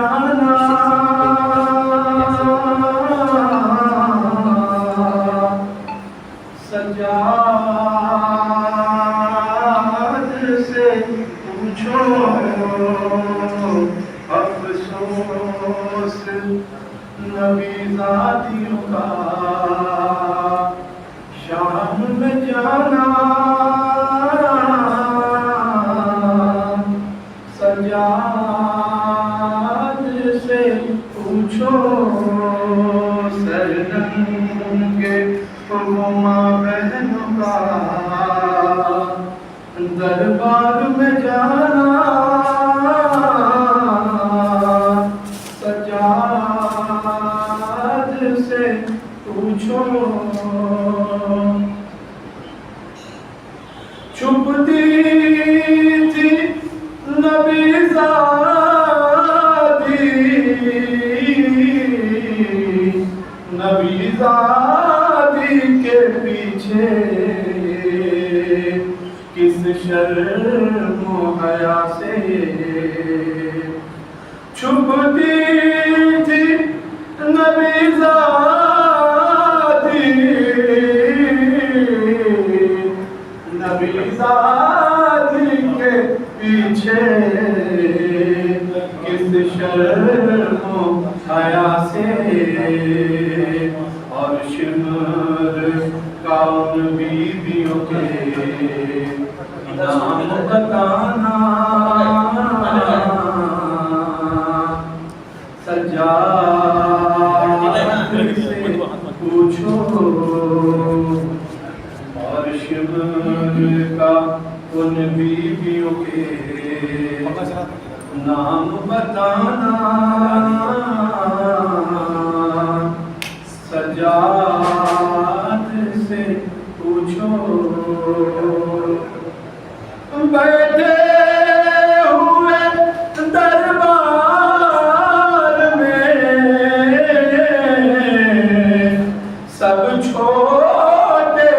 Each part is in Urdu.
جانا سجاد سے پوچھو افسوس نبی زادیوں کا شام میں جانا سجاد سے پوچھو سرنگے وہ ماں بہنوں کا دربار میں جانا سجاد سے پوچھو چھپتی تھی نبی زادی نبی زادی کے پیچھے کس شرم و حیا سے چھپتی تھی نبی زادی نبی زادی کے پیچھے کس شرم و حیا سے اور شمر کا ان بیویوں کے نام بتانا سجاد سے پوچھو اور شمر کا ان بیویوں کے نام بتانا سجاد سے پوچھو بیٹھے ہوئے دربار میں سب چھوٹے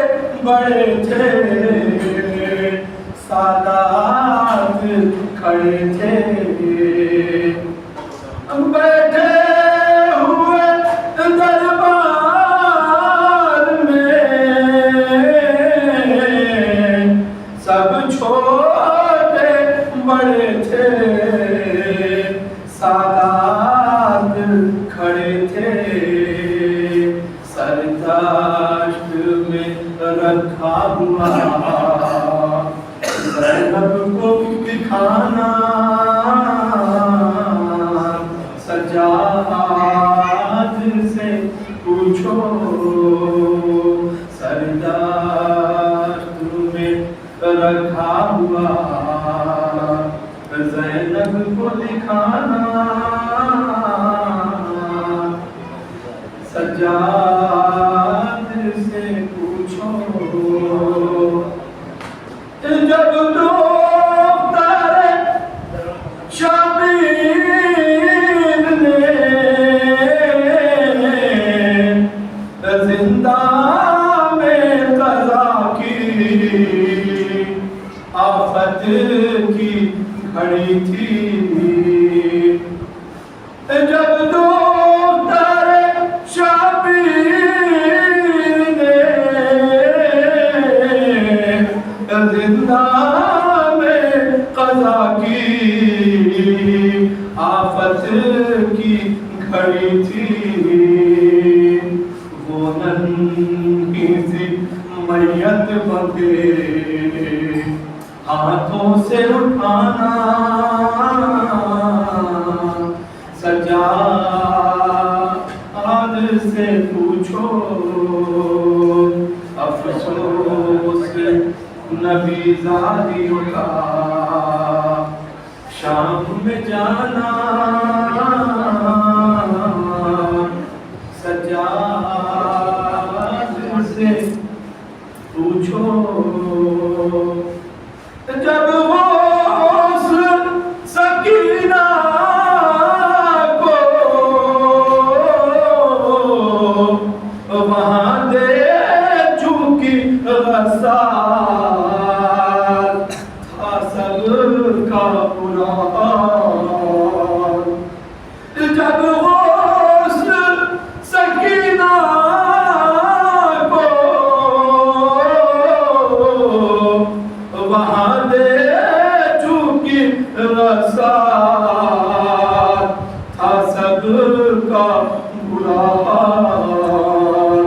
بڑے تھے سادات کھڑے تھے بیٹھے ہوئے دربار میں سب چھوٹے بڑے تھے سادات کھڑے تھے سرداشت میں رکھا ہوا زینب کو دکھانا سجاد سے پوچھو سرداشت میں رکھا ہوا زینب کو دکھانا سجاد سے پوچھو جب دختر شبیر نے زندہ میں قضا کی آفت کی گھڑی تھی جب دختر شبیر نے زندہ میں قضا کی آفت کی گھڑی تھی وہ ننھی سی میت بندے ہاتھوں سے اٹھانا سجاد سے پوچھو افسوس نبی زادیوں کا شام میں جانا سجاد سے پوچھو جب غسل سکینہ کو وہاں دے چکی غسال تھا سب کا قرآن دے چونکہ رسال تھا صدقہ برا حال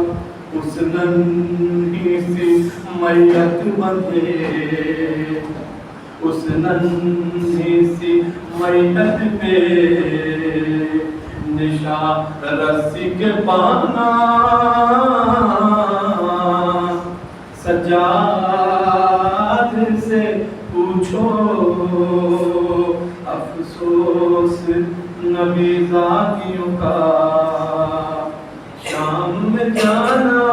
اس ننھی سی میت بندھے اس ننھی سی میت پہ نشان رسی کے بانا سجاد سے پوچھو افسوس نبی زادیوں کا شام میں جانا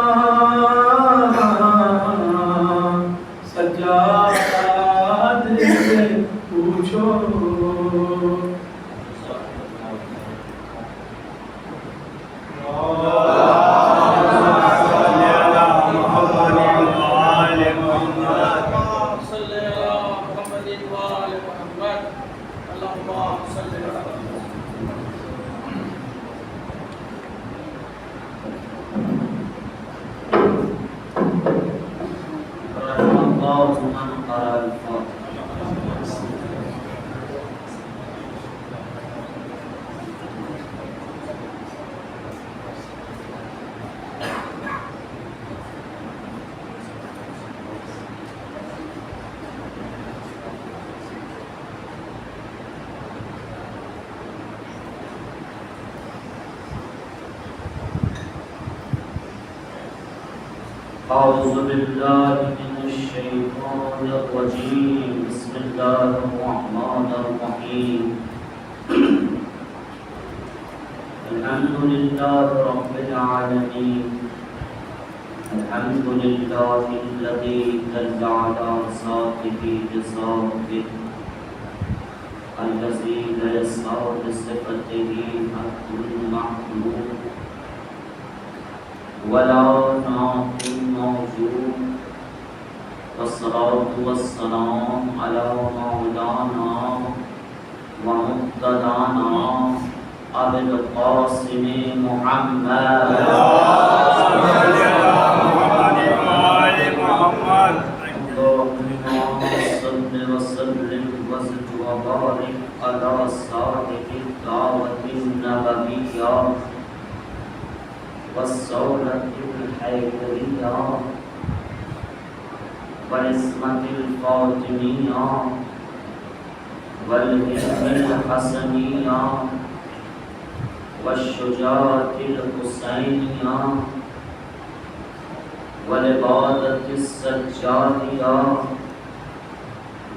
سجاد سے پوچھو أعوذ بالله من الشيطان الرجيم بسم الله الرحمن الرحيم الحمد لله رب العالمين الحمد لله الذي دل على ذاته بذاته الذي لا يسمع بصفته حق المحمود ولا نعط موجود والصلاة والسلام على مولانا ومقتدانا أبي القاسم محمد اللهم صل وسلم وزد وبارك على صادق الدعوة النبوية والسولة الحيدرية والعصمة الفاطمية والهند الحسنية والشجاعة الحسينية والعبادة السجادية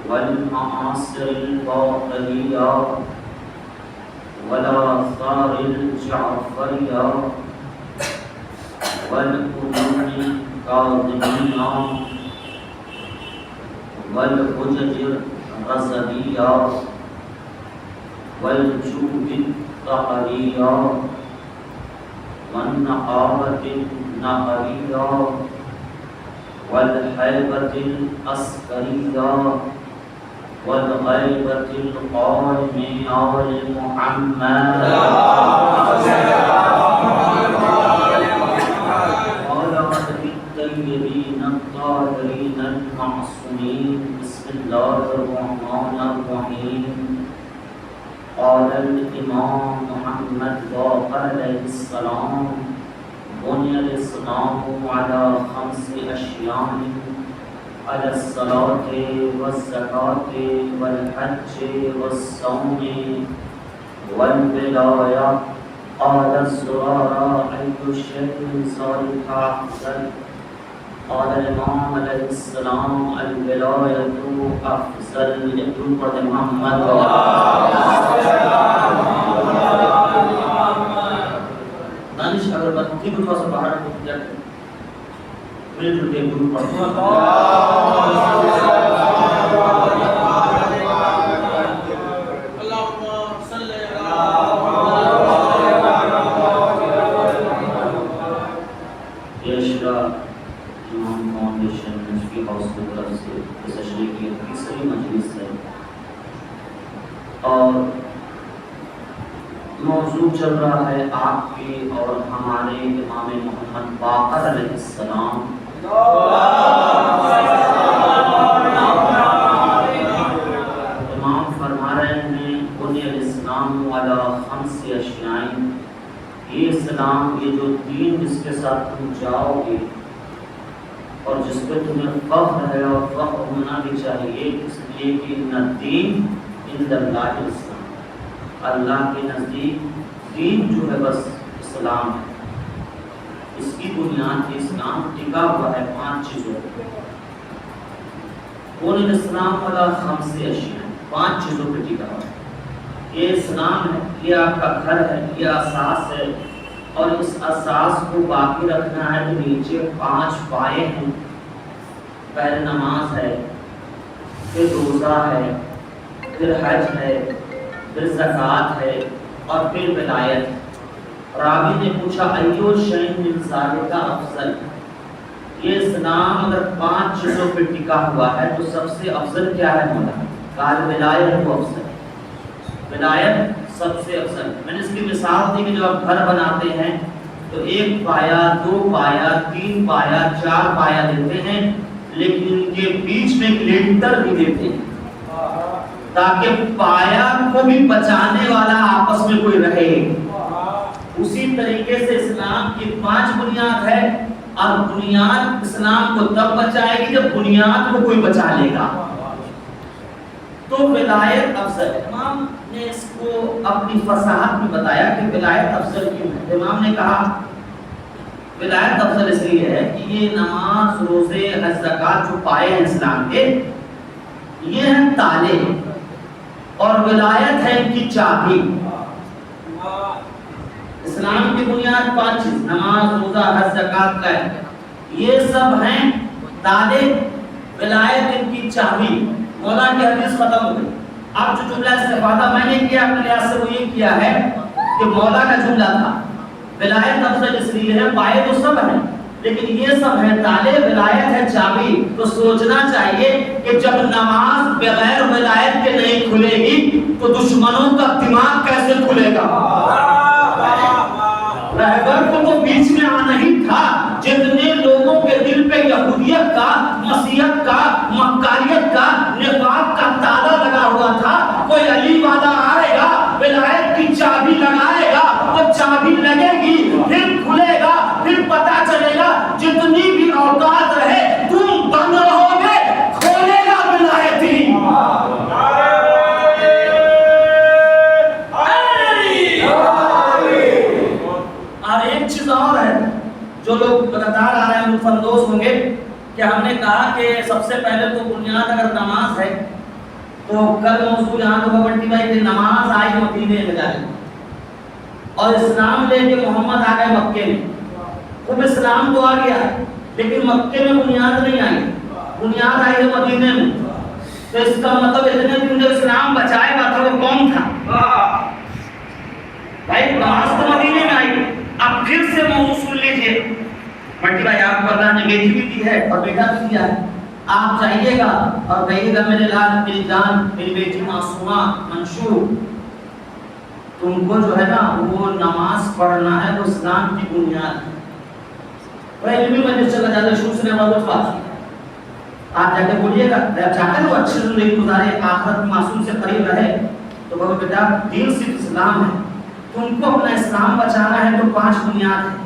والمعاصر الباطلية والآثار الجعفرية والقرون الكاظمية والحجج الرزبية والجود الطهرية والنقابة النهرية والحيبة العسكرية والغيبة القائمة آل محمد الطيبين الطاهرين المعصومين بسم الله الرحمن الرحيم قال الإمام محمد باقر عليه السلام بني الإسلام على 5 أشياء على الصلاة والزكاة والحج والصوم والولاية قال الزرارة أي شيء ذلك أفضل قال الإمام عليه السلام الولاية أفضل لأمة محمد دانش اگربتی کو تھوڑا سا باہر اٹھ جاتے مل جل کے گرو پڑھتے اور موضوع چل رہا ہے آپ کے اور ہمارے امام محمد باقر علیہ السلام اسلام، یہ جو دین جس کے ساتھ تم جاؤ گے اور جس پہ تمہیں فخر ہے اور فخر ہونا بھی چاہیے، اس لیے کہ ان دین عند اللہ الاسلام، اللہ کے نزدیک دین جو ہے بس اسلام ہے، اس کی بنیاد اسلام ٹکا ہوا ہے 5 چیزوں پہ۔ قول الاسلام والا 5 اشیاء، 5 چیزوں پہ ٹکا ہوا ہے۔ یہ اسلام ہے، یہ آپ کا گھر ہے، یہ اساس ہے، اور اس اساس کو باقی رکھنا ہے تو نیچے 5 پائے ہیں۔ پہلے نماز ہے، پھر روزہ ہے، پھر حج ہے، پھر زکوٰۃ ہے، اور پھر ولایت۔ راوی نے پوچھا ایو شیء من ذالک افضل، یہ اسلام اگر 5 چیزوں پہ ٹکا ہوا ہے تو سب سے افضل کیا ہے مولا؟ قال ولایت کو افضل، ولایت سب سے افضل۔ میں نے اس کی مثال دی کہ جب آپ گھر بناتے ہیں تو 1 پایا، 2 پایا، 3 پایا، 4 پایا دیتے ہیں، لیکن ان کے بیچ میں لنٹر بھی دیتے ہیں تاکہ پایا کو بھی بچانے والا آپس میں کوئی رہے۔ اسی طریقے سے اسلام کی 5 بنیاد ہے، اور بنیاد اسلام کو تب بچائے گی جب بنیاد کو کوئی بچا لے گا۔ تو ولایت افضل ہے۔ امام نے اس کو اپنی فصاحت میں بتایا کہ ولایت افضل کیوں ہے۔ امام نے کہا ولایت افضل اس لیے ہے کہ یہ نماز، روزے، حج، زکوٰۃ جو پائے ہیں اسلام کے، یہ ہیں تالے، اور ولایت ہے ان کی چابی۔ اسلام کی بنیاد 5 چیز، نماز، روزہ، حج، زکوٰۃ کا ہے، یہ سب ہیں تالے، ولایت ان کی چابی۔ مولا کی حدیث ختم ہو گئی۔ اب جو جملہ استفادہ میں نے کیا اپنے لحاظ سے وہ یہ کیا ہے کہ مولا کا جملہ تھا، ولایت افضل اس لیے ہے، پائے تو سب ہیں لیکن یہ سب ہیں تالے، ولایت ہے چابی۔ تو سوچنا چاہیے کہ جب نماز بغیر ولایت کے نہیں کھلے گی تو دشمنوں کا دماغ کیسے کھلے گا؟ رہبر کو تو بیچ میں آنا ہی تھا۔ جتنے لوگوں کے دل پہ یہودیت کا، مسیحیت کا، مکاریت کا، نفاق کا تالا لگا ہوا تھا، کوئی علی والا آئے گا، ولایت کی چابی لگائے گا، وہ چابی لگے گی، پھر کھلے گا، پھر پتا چلے گا جتنی بھی اوقات رہے تم بند رہو گے، کھولے گا ولایت ہی۔ اور ایک چیز اور ہے، جو لوگ لگاتار آ رہے ہیں وہ فندوس ہوں گے کہ ہم نے کہا کہ سب سے پہلے تو بنیاد اگر نماز ہے تو کل موضوع یہاں تو بنتی بھائی کہ نماز آئی مدینے میں جا کے، اور اسلام لے کے محمد آ گئے مکے میں۔ خوب اسلام تو آ گیا لیکن مکے میں بنیاد نہیں آئی، بنیاد آئی ہے مدینے میں۔ تو اس کا مطلب اتنے دن جو اسلام بچائے گا تھا وہ کون تھا؟ بھائی نماز تو مدینے میں آئی۔ اب پھر سے موضوع سن لیجئے، بڑی بھائی آپ کو اللہ نے بیٹی بھی دی ہے اور بیٹا بھی دیا ہے، آپ جائیے گا اور کہیے گا میرے لال، میری جان، میری بیٹی معصومہ منشور، تم کو جو ہے نا وہ نماز پڑھنا ہے، وہ اسلام کی بنیاد ہے۔ وہ علمی مجلس چلا جاتا ہے، شروع سے نماز بات آپ جا کے بولیے گا، چاہتے ہیں وہ اچھی زندگی گزارے، آخرت معصوم سے قریب رہے، تو بہت بیٹا دین صرف اسلام ہے، تم کو اپنا اسلام بچانا ہے تو 5 بنیاد ہے۔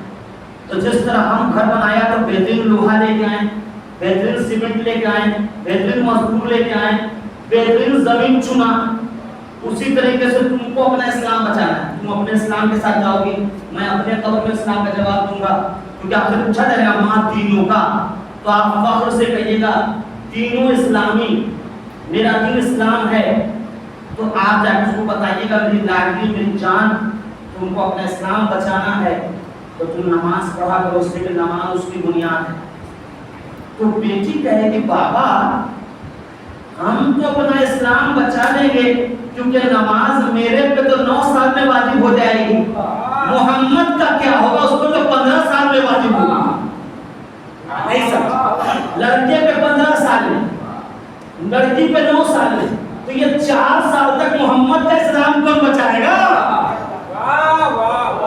تو جس طرح ہم گھر بنایا تو بہترین لوہا لے کے آئیں، بہترین سیمنٹ لے کے آئیں، بہترین مزدور لے کے آئیں، بہترین زمین چنا، اسی طریقے سے تم کو اپنا اسلام بچانا ہے۔ تم اپنے اسلام کے ساتھ جاؤ گی، میں اپنے قبر میں اسلام کا جواب دوں گا، کیونکہ آپ سے پوچھا جائے گا ماں دینوں کا، تو آپ فخر سے کہیے گا دینوں اسلامی، میرا دین اسلام ہے۔ تو آپ جا کے اس کو بتائیے گا میری لاڈلی، میری جان، تم کو اپنا اسلام بچانا ہے تو تم نماز پڑھا کرو، اس لیے کہ نماز اس کی بنیاد ہے۔ تو بیٹی کہے گی بابا ہم تو اپنا اسلام بچا لیں گے کیونکہ نماز میرے پہ تو 9 سال میں واجب ہو جائے گی، محمد کا کیا ہوگا، اس کو تو 15 سال میں واجب ہوگا۔ نہیں سمجھ، لڑکے پہ 15 سال میں، لڑکی پہ 9 سال میں، تو یہ 4 سال تک محمد کا اسلام کون بچائے گا؟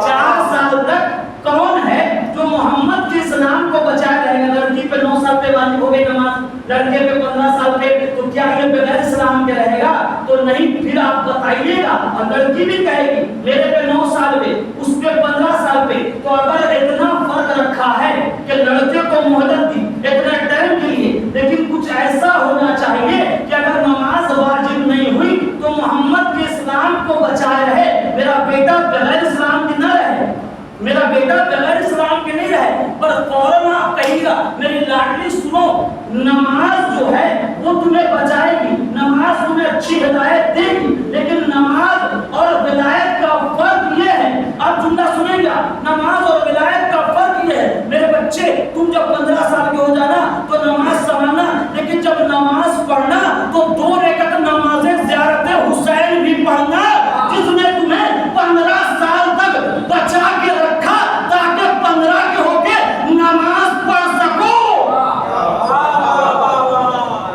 4 سال تک کون ہے جو محمد کے اسلام کو بچائے رہے گا؟ لڑکی پہ 9 سال پہ واجب ہو گئی نماز، لڑکے پہ 15 سال پہ، تو کیا یہ بغیر السلام کے رہے گا تو نہیں پھر آپ بتائیے گا. اور لڑکی بھی کہے گی میرے پہ 9 سال پہ اس پہ 15 سال پہ. تو اگر اتنا فرق رکھا ہے کہ لڑکے کو مہلت دی اتنا ٹائم کے لیے, لیکن کچھ ایسا ہونا چاہیے کہ اگر نماز واجب نہیں ہوئی تو محمد کے اسلام کو بچائے رہے. میرا بیٹا بغیر اسلام کے نہ رہے, میرا بیٹا بغیر اسلام کے نہیں رہے, پر فوراً آپ کہیے گا میری لاڈلی سنو, نماز جو ہے وہ تمہیں بچائے گی, نماز تمہیں اچھی ہدایت دے گی, لیکن نماز اور ولایت کا فرق یہ ہے. آپ جملہ سنیں گا, نماز اور ولایت کا فرق یہ ہے. میرے بچے تم جب 15 سال کے ہو جانا تو نماز سنبھالنا, لیکن جب نماز پڑھنا تو 2 رکعت نماز زیارت حسین بھی پڑھنا, جس نے تمہیں 15 سال تک بچا کے رکھا تاکہ 15 کے ہو کے نماز پڑھ سکو.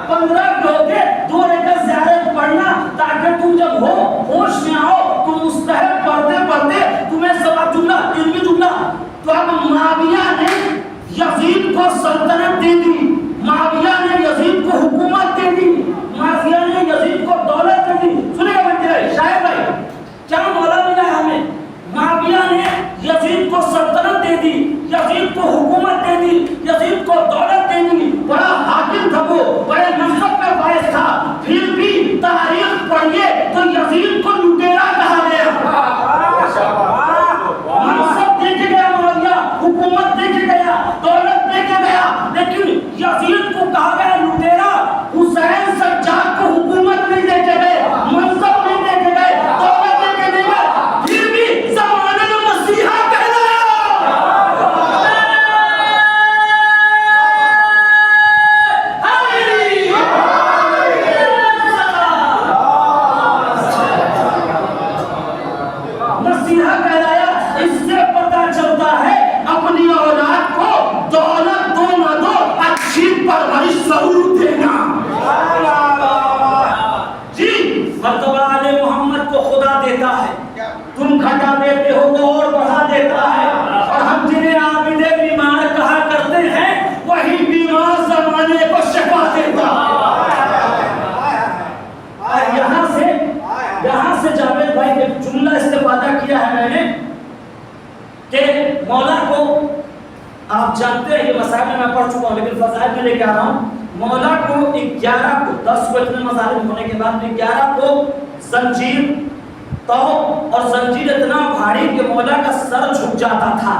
15 کے ہو کے 2 رکعت زیارت پڑھنا تاکہ تم جب ہوش میں آؤ تم مستحب پڑھتے پڑھتے تمہیں سب جملہ علمی جملہ. تو اب معاویہ نے یزید کو سلطنت دے دی, معاویہ نے یزید کو حکومت دے دی, معاویہ نے یزید کو دولت دے دی. سنے گا بچے شاید بھائی کیا مولا ملا ہے ہمیں؟ معاویہ نے یزید کو سلطنت دے دی, یزید کو حکومت دے دی, یزید کو دولت دے دی, بڑا حاکم تھا وہ, بڑے منصب پہ فائز تھا, پھر بھی تاریخ پڑھیے تو یزید کو لٹیرا کہا گیا. منصب دے کے گیا معاویہ, حکومت دے کے گیا, دولت دے کے گیا, لیکن یزید کو کہا گیا لٹیرا. حسین سجاد کو حکومت نہیں دے کے گئے, منصب نہیں دے کے گئے, دولت دے کے نہیں گئے, پھر بھی زمانے میں مسیحا کہلایا. مسیحا کہلایا. اس سے پتہ چلتا ہے اپنی اولاد کو دولت دو نہ دو, اچھی پرورش ضرور دینا. جی مرتبہ آل محمد کو خدا دیتا ہے, تم گھٹا دیتے ہو وہ اور بڑھا دیتا ہے, اور ہم جنہیں عابد بیمار کہا کرتے ہیں وہی بیمار زمانے کو شفا دیتا ہے. یہاں سے جاوید بھائی ایک جملہ استفادہ کیا ہے میں نے کہ مولا کو آپ جانتے ہیں, یہ مسائل میں پڑھ چکا ہوں لیکن فضائل میں لے کے آ رہا ہوں. مولا کو 11 کو 10 کو اتنے مظالم ہونے کے بعد 11 کو زنجیر تو اور زنجیر اتنا بھاری کہ مولا کا سر جھک جاتا تھا,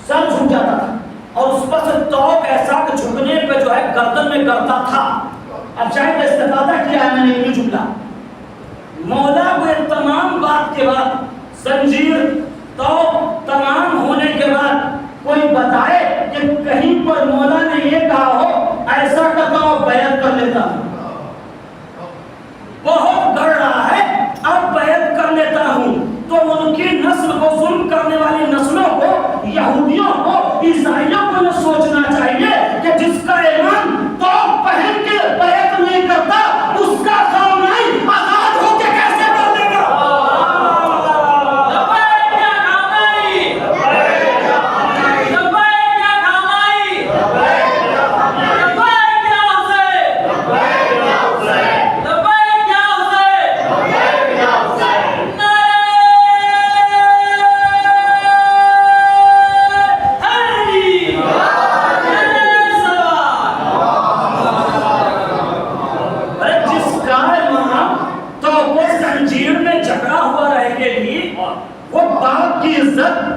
سر جھک جاتا تھا, اور اس پر سے توق ایسا کہ جھکنے پہ جو ہے گردن میں گرتا تھا. اب شاید استفادہ کیا ہے میں نے یہ جملہ. مولا کو ان تمام بات کے بعد زنجیر تو تمام ہونے کے بعد کوئی بتائے کہ کہیں پر مولا نے یہ کہا ہو ایسا کرتا ہوں بیعت کر لیتا ہوں, بہت گڑ رہا ہے اب بیعت کر لیتا ہوں. تو ان کی نسل کو, ظلم کرنے والی نسلوں کو, یہودیوں کو, عیسائیوں کو یہ سوچنا چاہیے کہ جس کا ایمان تو پہن کے بیعت نہیں کرتا اس کا خامنائی آزاد ہو کے کیسے کر دے گا.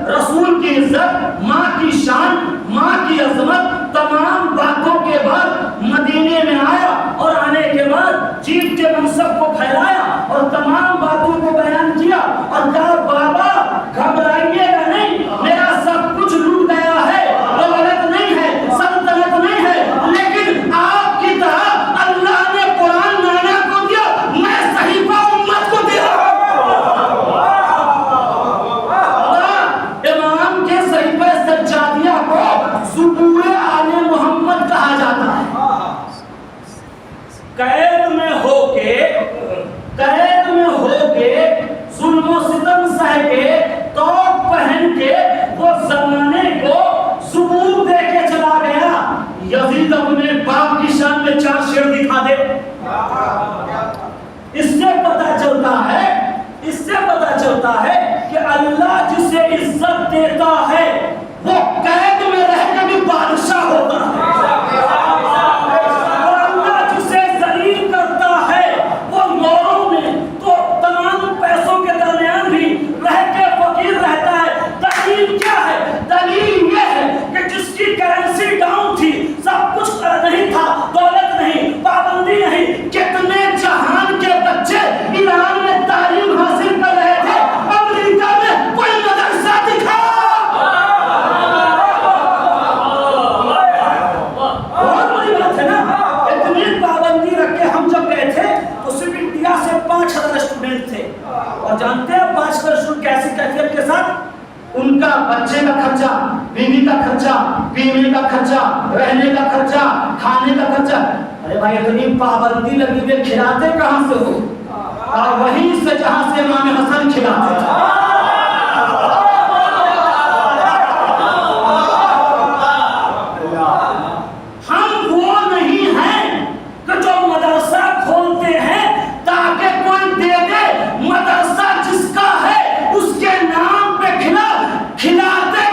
رسول کی عزت, ماں کی شان, ماں کی عظمت, تمام باتوں کے بعد مدینے میں آیا, اور آنے کے بعد چیف کے منصب کو پھیلایا اور تمام باتوں کو بیان کیا اور کہا بابا گھبرائیے گا نہیں, میرا سب کچھ لوٹ گیا ہے, دولت نہیں ہے, سلطنت نہیں ہے, لیکن آپ کی طرح اللہ نے قرآن نانا کو دیا, میں صحیفہ امت کو دے رہا ہوں. امام کے صحیفہ سجادیہ کو زبور آل محمد کہا جاتا ہے. قید میں ہو کے عزت دیتا ہے وہ قید میں رہ کے بھی بادشاہ ہوتا ہے، اور اللہ جسے ذلیل کرتا ہے وہ یورو میں تو تمام پیسوں کے درمیان بھی رہ کے فقیر رہتا ہے۔ دلیل کیا ہے؟ دلیل یہ ہے کہ جس کی کرنسی ڈاؤن تھی، سب کچھ نہیں تھا، دولت نہیں، پابندی نہیں، کتنے جہان کے بچے ایران میں تعلیم حاصل کر رہے تھے، امریکہ میں کوئی مدرسہ دکھا، بہت بڑی بات ہے نا۔ اتنی پابندی رکھ کے ہم جب گئے تھے تو صرف انڈیا سے 5000 اسٹوڈنٹ تھے، اور جانتے ہیں 5000 اسٹوڈنٹ کیسی کیفیت کے ساتھ؟ ان کا بچے کا خرچہ، بیوی کا خرچہ، پینے کا خرچہ، رہنے کا خرچہ، کھانے کا خرچہ۔ ارے بھائی اتنی پابندی لگی ہوئی، کھلاتے کہاں سے ہو؟ اور وہیں سے جہاں سے امام حسن کھلاتے تھے۔ ہم وہ نہیں ہیں کہ جو مدرسہ کھولتے ہیں تاکہ کوئی دے دے، مدرسہ جس کا ہے اس کے نام پہ کھلاتے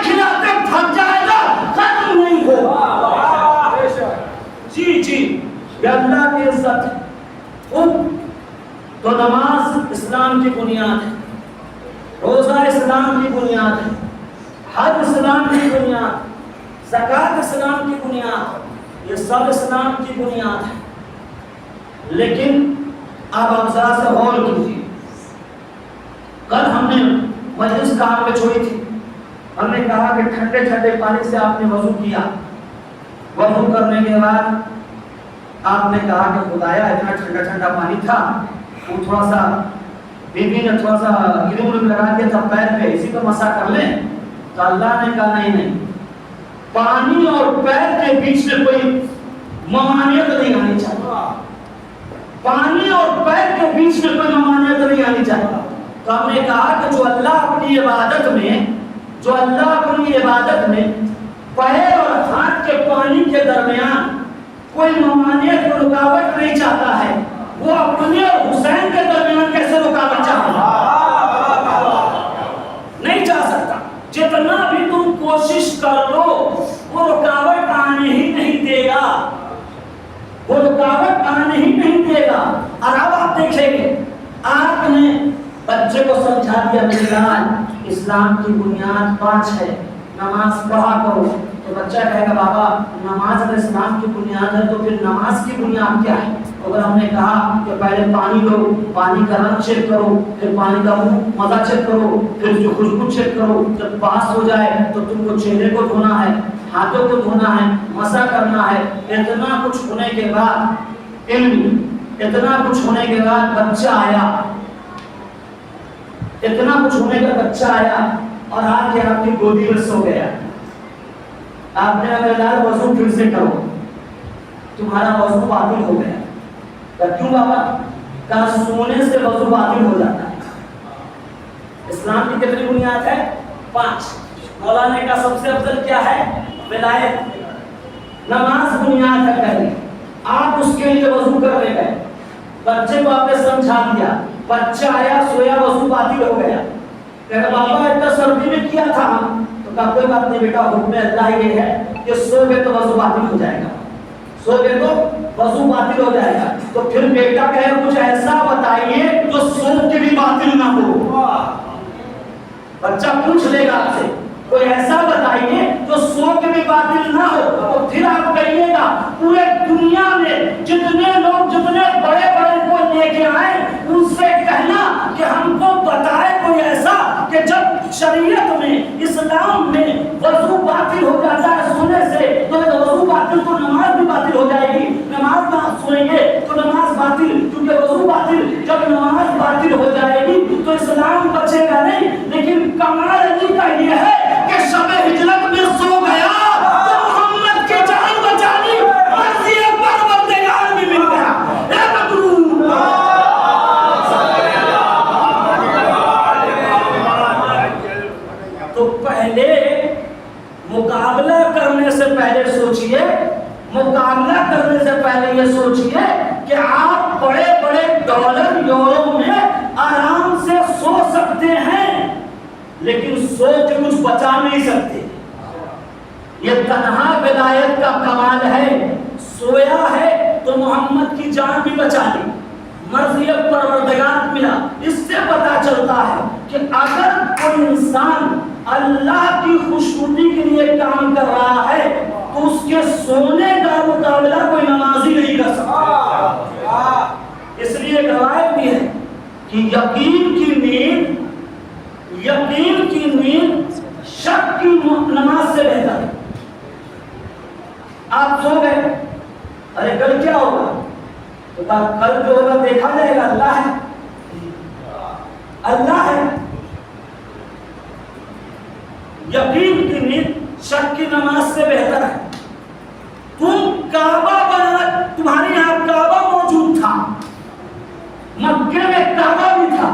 کھلاتے تھک جائے گا، ختم نہیں ہوگا۔ جی جی، یہ اللہ کی عزت ہے۔ تو نماز اسلام کی بنیاد ہے، روزہ اسلام کی بنیاد ہے، حج اسلام کی بنیاد، زکوٰۃ اسلام کی بنیاد، یہ سب اسلام کی بنیاد ہے۔ لیکن اب آپ ذرا سے غور کیجیے، کل ہم نے مجلس کہاں پہ چھوڑی تھی؟ ہم نے کہا کہ ٹھنڈے ٹھنڈے پانی سے آپ نے وضو کیا، وضو کرنے کے بعد آپ نے کہا کہ خدایا اتنا ٹھنڈا ٹھنڈا پانی تھا، وہ تھوڑا سا بیوی نے تھوڑا سا گرم لگا دیا تھا پیر پہ، اسی کو مسا کر لیں۔ تو اللہ نے کہا نہیں، پانی اور پیر کے بیچ میں کوئی ممانعت نہیں آنی چاہیے، پانی اور پیر کے بیچ میں کوئی ممانعت نہیں آنی چاہیے۔ تو ہم نے کہا کہ جو اللہ اپنی عبادت میں پیر اور ہاتھ کے پانی کے درمیان کوئی ممانعت کو رکاوٹ نہیں چاہتا ہے، وہ اپنے اور حسین کے درمیان کیسے رکاوٹ چاہتا ہے؟ نہیں چاہ سکتا۔ جتنا بھی تم کوشش کر لو وہ رکاوٹ آنے ہی نہیں دے گا، وہ رکاوٹ آنے ہی نہیں دے گا۔ اور اب آپ دیکھیں گے، آپ نے بچے کو سمجھا دیا کہ اسلام کی بنیاد 5 ہے، نماز پڑھا کرو، تو بچہ کہے گا بابا نماز اگر اسلام کی بنیاد ہے تو پھر نماز کی بنیاد کیا ہے؟ اگر ہم نے کہا کہ پہلے پانی لو، پانی کا رنگ چیک کرو، پھر پانی کا مزہ چیک کرو، پھر جو خوشبو چیک کرو، جب پاس ہو جائے تو تم کو چہرے کو دھونا ہے، ہاتھوں کو دھونا ہے، مسا کرنا ہے۔ اتنا کچھ ہونے کے بعد اتنا کچھ ہونے کے بعد بچہ آیا، اتنا کچھ ہونے کا بچہ آیا اور آ کے آپ کی گودی میں سو گیا۔ آپ نے اگر یار وضو پھر سے کرو، تمہارا وضو باطل ہو گیا۔ کیوں بابا؟ کہا سونے سے وضو باطل ہو جاتا ہے۔ اسلام کی کتنی بنیاد ہے؟ 5۔ مولانا کا سب سے افضل کیا ہے؟ ولایت۔ نماز بنیاد ہے پہلے، آپ اس کے لیے وضو کرنے گئے، بچے کو آپ نے سمجھا دیا، بچہ آیا سویا وضو باطل ہو گیا۔ کہا بابا اتنا سردی میں کیا تھا ہم، تو کہا کوئی بات نہیں بیٹا، حکم اللہ یہ ہے کہ سو گئے تو وضو باطل ہو جائے گا، سو گئے تو وضو باطل ہو جائے گا۔ تو پھر بیٹا کہے کچھ ایسا بتائیے جو سو کے بھی باطل نہ ہو۔ بچہ پوچھ لے گا آپ سے کوئی ایسا بتائیے جو سو کے بھی باطل نہ ہو، تو پھر آپ کہیے گا پورے دنیا میں جتنے لوگ جتنے بڑے بڑے کو لے کے آئے ان سے کہنا کہ ہم کو بتائے کوئی ایسا کہ جب شریعت میں اسلام میں وضو باطل ہو جاتا ہے سونے سے، تو وضو باطل تو نماز بھی باطل ہو جائے گی، نماز میں سوئیں گے تو نماز باطل، کیونکہ وضو باطل، جب نماز باطل ہو جائے گی تو اسلام بچے گا نہیں۔ لیکن کمال علی کا یہ ہے کہ شب ہجرت میں سو گیا تو محمد کی جان بچانی مرضی پروردگار بھی مل گیا۔ تو پہلے مقابلہ کرنے سے پہلے سوچئے، مقابلہ کرنے سے پہلے یہ سوچئے کہ آپ بڑے بڑے ڈالر یورو میں آرام سے سو سکتے ہیں، لیکن سوچ کے کچھ بچا نہیں سکتے. یہ تنہا ولایت کا کمال ہے. سویا ہے تو محمد کی جان بھی بچا لی. مرضی پروردگار ملا. اس سے پتا چلتا ہے کہ اگر کوئی انسان اللہ کی خوشنودی کے لیے کام کر رہا ہے تو اس کے سونے کا مقابلہ کوئی نمازی نہیں کر سکتا. اس لیے روایت بھی ہے کہ یقین کی نیند شک کی نماز سے بہتر ہے. آپ سو گئے, ارے کل کیا ہوگا, تو کل جو ہوگا دیکھا جائے گا, اللہ ہے, اللہ ہے. یقین کی نیند شک کی نماز سے بہتر ہے. تم کعبہ بنا, تمہارے یہاں کعبہ موجود تھا, مکے میں کعبہ بھی تھا,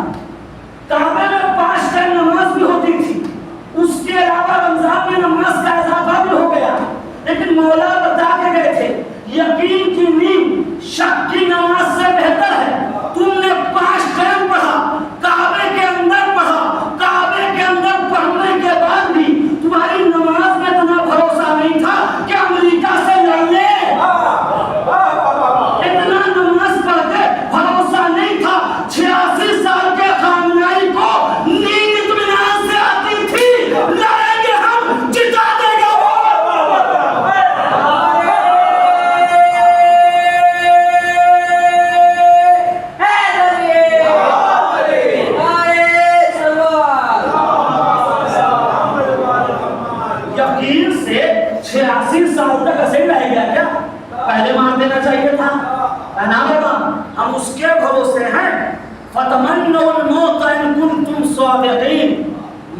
کعبے میں 5 ٹائم نماز بھی ہوتی تھی, اس کے علاوہ رمضان میں نماز کا اضافہ بھی ہو گیا, لیکن مولا بتا کے گئے تھے یقین کی نیند شک کی نماز سے بہتر ہے. تم نے 5 ٹائم پڑھا, کعبے کے اندر پڑھا, کعبے کے اندر پڑھنے کے بعد بھی تمہاری نماز میں اتنا بھروسہ نہیں تھا کہ امریکہ سے لڑ لے. اتنا نماز پڑھ کے بھروسہ نہیں تھا. 86 سال کے خامنائی کو نیند اطمینان سے آتی تھی, لڑیں گے ہم, جتا دے گا وہ. یقین سے 86 سال تک ایسے ہی رہ گیا کیا؟ پہلے مار دینا چاہیے تھا. نا بابا, ہم اس کے بھروسے ہیں. فتمنوا الموت ان کنتم صادقین.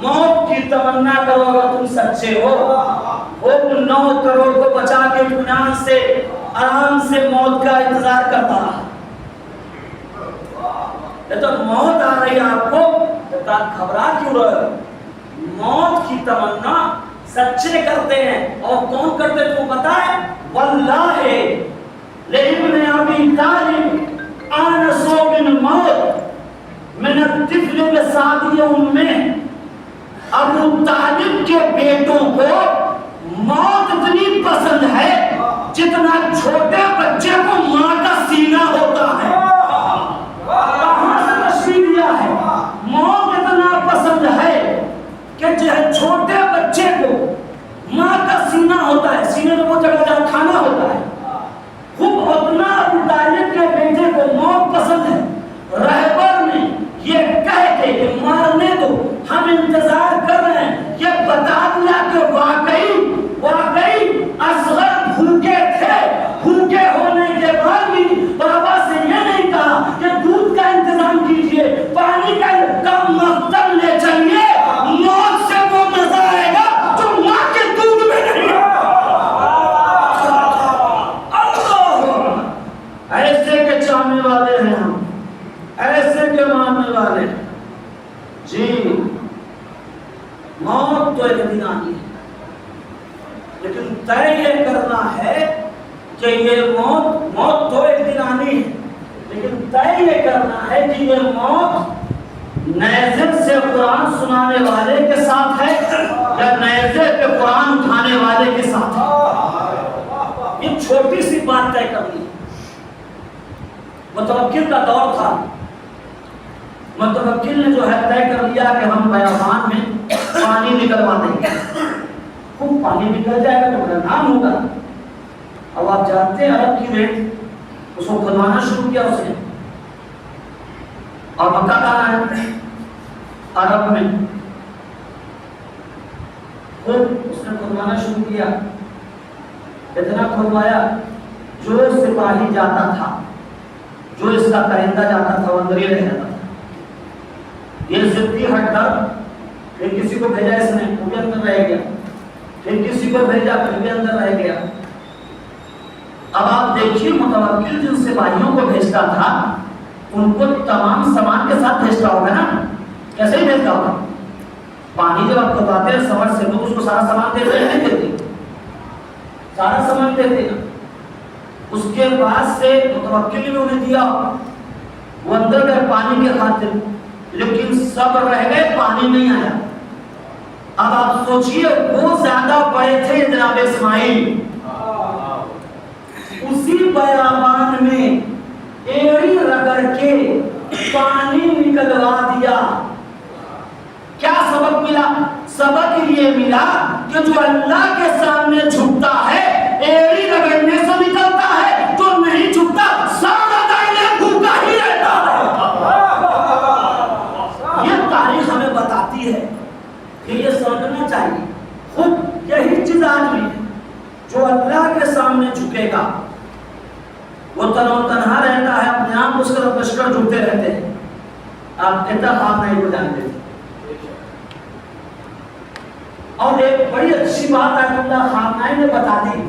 موت کی تمنا کرو اگر تم سچے ہو. وہ 9 کروڑ کو بچا کے اطمینان سے آرام سے موت کا انتظار کرتا رہا. یہ تو موت آ رہی ہے آپ کو, گھبرا کیوں رہے؟ موت کی تمنا سچے کرتے ہیں. اور کون کرتے تم پتا ہے؟ واللہ لابن ابی طالب آنسو من موت من الطفل بسادی امہ. ابو طالب کے بیٹوں کو موت اتنی پسند ہے جتنا چھوٹے بچے کو ماں کا سینہ ہوتا ہے. کہاں سے تشریح دیا ہے؟ موت اتنا پسند ہے کہ چھوٹے بچے کو ماں کا سینہ ہوتا ہے. سینے میں وہ جگہ جہاں کھانا ہوتا ہے. خوب اتنا ابو طالب کے بیٹے کو موت پسند ہے. رہبر نے یہ کہہ کے کہ مارنے دو, ہم انتظار کر رہے ہیں, یہ بتا دیا کہ واقعی اصغر بھوکے تھے. بھوکے ہونے کے بعد بھی بابا سے یہ نہیں کہا کہ دودھ کا انتظام کیجئے, پانی کا مقدم لے چلیے. موت سے وہ مزہ آئے گا جو ماں کے دودھ میں نہیں. ایسے کے چاہنے والے ہیں ہم, ایسے کے ماننے والے. جی موت تو ایک دن آنی ہے, لیکن طے یہ کرنا ہے کہ یہ موت تو ایک دن آنی ہے, لیکن طے یہ کرنا ہے کہ یہ موت نیزے سے قرآن سنانے والے کے ساتھ ہے یا نیزے پہ قرآن اٹھانے والے کے ساتھ ہے. یہ چھوٹی سی بات طے کرنی ہے. متوکل کا دور تھا. متوکل نے جو ہے طے کر لیا کہ ہم بیابان میں پانی نکلوا دیں گے. خوب پانی نکل جائے گا تو میرا نام ہوگا. اب آپ جانتے ہیں عرب کی ریت, اس کو کھدوانا شروع کیا اس نے. اور مکہ کہاں ہے؟ عرب میں. خوب اس نے کھدوانا شروع کیا. اتنا کھدوایا جو سپاہی جاتا تھا, جو اس کا کرندہ جاتا تھا, وہ اندر ہی رہ جاتا تھا. یہ ضدی ہٹ کر پھر کسی کو بھیجا, اس نے وہ بھی اندر رہ گیا. پھر کسی کو بھیجا, پھر بھی اندر رہ گیا. اب آپ دیکھیے متوکل جن سپاہیوں کو بھیجتا تھا ان کو تمام سامان کے ساتھ بھیجتا ہوگا نا, کیسے ہی بھیجتا ہوگا. پانی جب آپ کھدواتے ہیں سمر سے تو اس کو سارا سامان دیتے ہیں, نہیں دیتے, سارا سامان دیتے ہیں. اس کے بعد سے متوکل نے انہیں دیا, وہ اندر گئے پانی کے خاطر, لیکن سب رہ گئے, پانی نہیں آیا. اب آپ سوچئے وہ زیادہ بڑے تھے جناب اسماعیل، اسی بیابان میں ایڑی رگڑ کے پانی نکلوا دیا. کیا سبق ملا؟ سبق یہ ملا کہ جو اللہ کے سامنے جھکتا ہے ایڑی رگڑنے سے نکلتا ہے، جو نہیں جھکتا سارا دائنے بھوکا ہی رہتا ہے. یہ تاریخ ہمیں بتاتی ہے کہ یہ سمجھنا چاہیے. خود یہی چیز آج بھی جو اللہ کے سامنے جھکے گا وہ تنہا رہتا ہے، اپنے آپ اس کا لشکر جھکتے رہتے ہیں. آپ کتنا خواب نہیں کو جانتے تھے. اور ایک بڑی اچھی بات آیت اللہ خامنائی نے بتا دی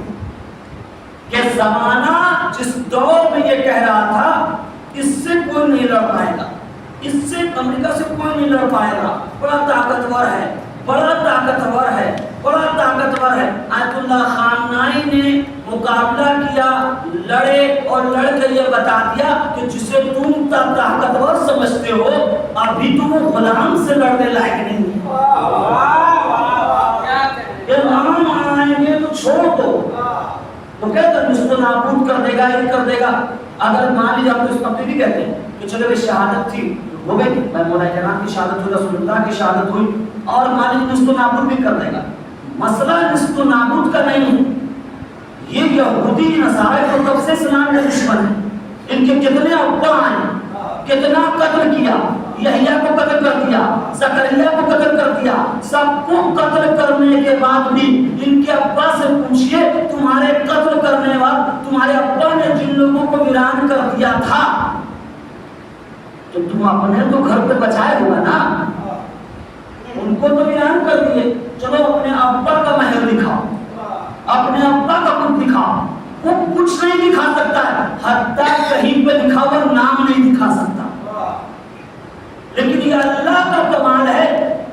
کہ زمانہ جس دور میں یہ کہہ رہا تھا اس سے کوئی نہیں لڑ پائے گا، اس سے امریکہ سے کوئی نہیں لڑ پائے گا، بڑا طاقتور ہے، بڑا طاقتور ہے، بڑا طاقتور ہے. آیت اللہ خامنائی نے مقابلہ کیا، لڑے اور لڑ کر یہ بتا دیا کہ جسے تم طاقتور سمجھتے ہو ابھی تو وہ غلام سے لڑنے لائق نہیں ہے. امام آئیں گے تو چھوڑ دو، تو کہتے ہیں نصف نابود کر دے گا، یہ کر دے گا. اگر مان لیجیے ہم تو اس پہ بھی کہتے ہیں کہ چلو یہ شہادت تھی ہو گئی، میں مولا جناب کی شہادت ہوئی، رسول اللہ کی شہادت ہوئی، اور مان لیجیے نصف نابود بھی کر دے گا. مسئلہ نصف نابود کا نہیں ہے. یہ یہودی نصارے تو کب سے اسلام کے دشمن ہیں. ان کے کتنے ابا آئے، کتنا قتل کیا، یحییٰ کو قتل کر دیا، زکریا کو قتل کر دیا. سب کو قتل کرنے کے بعد بھی ان کے ابا سے پوچھئے تمہارے قتل کرنے بعد تمہارے ابا نے جن لوگوں کو ویران کر دیا تھا تو تم اپنے تو گھر پہ بچائے ہوا نا، ان کو تو ویران کر دیے. چلو اپنے ابا کا مہر دکھاؤ، اپنے ابا کا کچھ دکھاؤ. وہ کچھ نہیں دکھا سکتا ہے، حتیٰ کہیں پہ دکھا ہوا نام نہیں دکھا سکتا. لیکن یہ اللہ کا کمال ہے،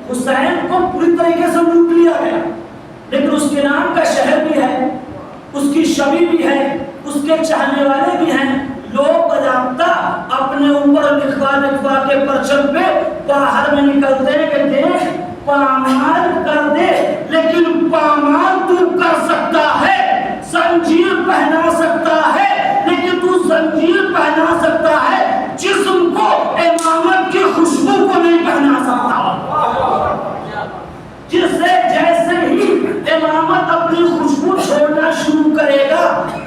حسین کو پوری طریقے سے لوٹ لیا گیا لیکن اس کے نام کا شہر بھی ہے، اس کی شبی بھی ہے، اس کے چاہنے والے بھی ہیں. لوگ بجاتا اپنے اوپر لکھوا کے پرچم پہ باہر میں نکلتے ہیں کہ دیکھ پامال کر دے، لیکن پامال تو کر سکتا ہے، زنجیر پہنا سکتا ہے، لیکن تو زنجیر پہنا سکتا ہے جسم کو امامت کی خوشبو کو نہیں پہنا سکتا. جسے جیسے ہی امامت اپنی خوشبو چھوڑنا شروع کرے گا،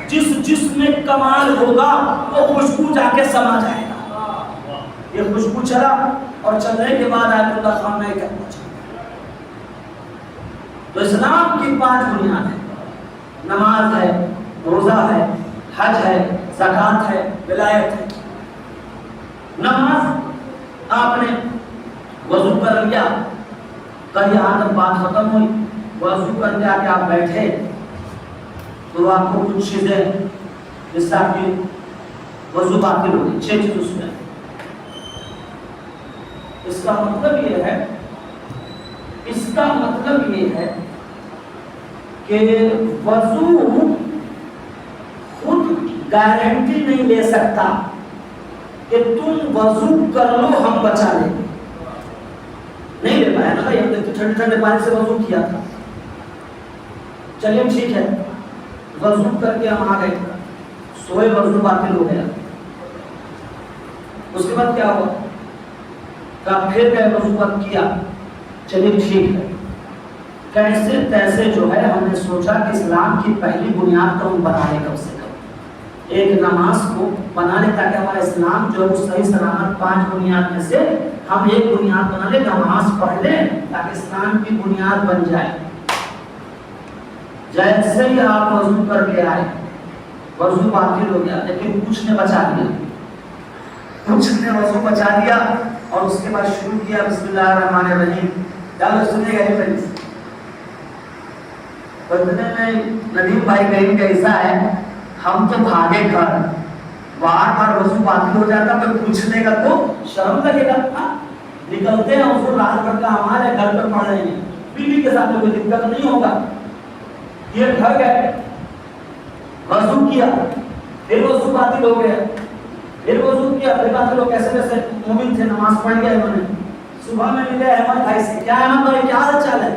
جس جسم میں کمال ہوگا وہ خوشبو جا کے سما جائے گا. یہ خوشبو چلا اور چلنے کے بعد آیت اللہ خامنائی کا پہنچا. تو اسلام کی 5 بنیاد ہے، نماز ہے، روزہ ہے، حج ہے، زکوٰۃ ہے، ولایت ہے. نماز آپ نے وضو کر لیا، کل یہاں تک بات ختم ہوئی، وضو کر کے آ کے آپ بیٹھے تو آپ کو کچھ چیزیں جس سے آپ کی وضو باطل ہوگی. 6 چیز اس میں. اس کا مطلب یہ ہے کہ وضو خود گارنٹی نہیں لے سکتا کہ تم وضو کر لو ہم بچا لیں. نہیں لے پایا نا بھائی، ہم نے تو ٹھنڈے ٹھنڈے پانی سے وضو کیا تھا. چلیے ٹھیک ہے، وضو کر کے ہم آ گئے، سوئے، وضو باطل ہو گیا. اس کے بعد کیا ہوا؟ پھر گئے وضو بند کیا. چلیے ٹھیک ہے، کیسے تیسے جو ہے ہم نے سوچا کہ اسلام کی پہلی بنیاد تو ہم بنا لیں، کم سے کم ایک نماز کو بنا لیں تاکہ ہمارا اسلام جو ہے وہ صحیح سلامت 5 بنیاد میں سے ہم ایک بنیاد بنا لیں، نماز پڑھ لیں تاکہ اسلام کی بنیاد بن جائے. جیسے ہی آپ وضو کر کے آئے، وضو باطل ہو گیا لیکن کچھ نے بچا دیا، کچھ نے وضو بچا دیا اور اس کے بعد شروع کیا بسم اللہ الرحمن الرحیم. چلو سنیے گا پھر بدلے میں ندیم بھائی کہیں کا ایسا ہے، ہم تو بھاگے گھر، بار بار وضو باطل ہو جاتا، کوئی پوچھنے کا تو شرم لگے گا. نکلتے ہیں حضور رات بھر کا ہمارے گھر پہ پڑھ رہے ہیں، بیوی کے ساتھ کوئی دقت نہیں ہوگا. یہ گھر گئے، وضو کیا، پھر وضو باطل ہو گیا، پھر وضو کیا، پھر باطل ہو. کیسے کیسے مومن تھے، نماز پڑھ گئے انہوں نے. صبح میں ملے احمد بھائی سے، کیا احمد بھائی کیا حال چال ہے؟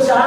4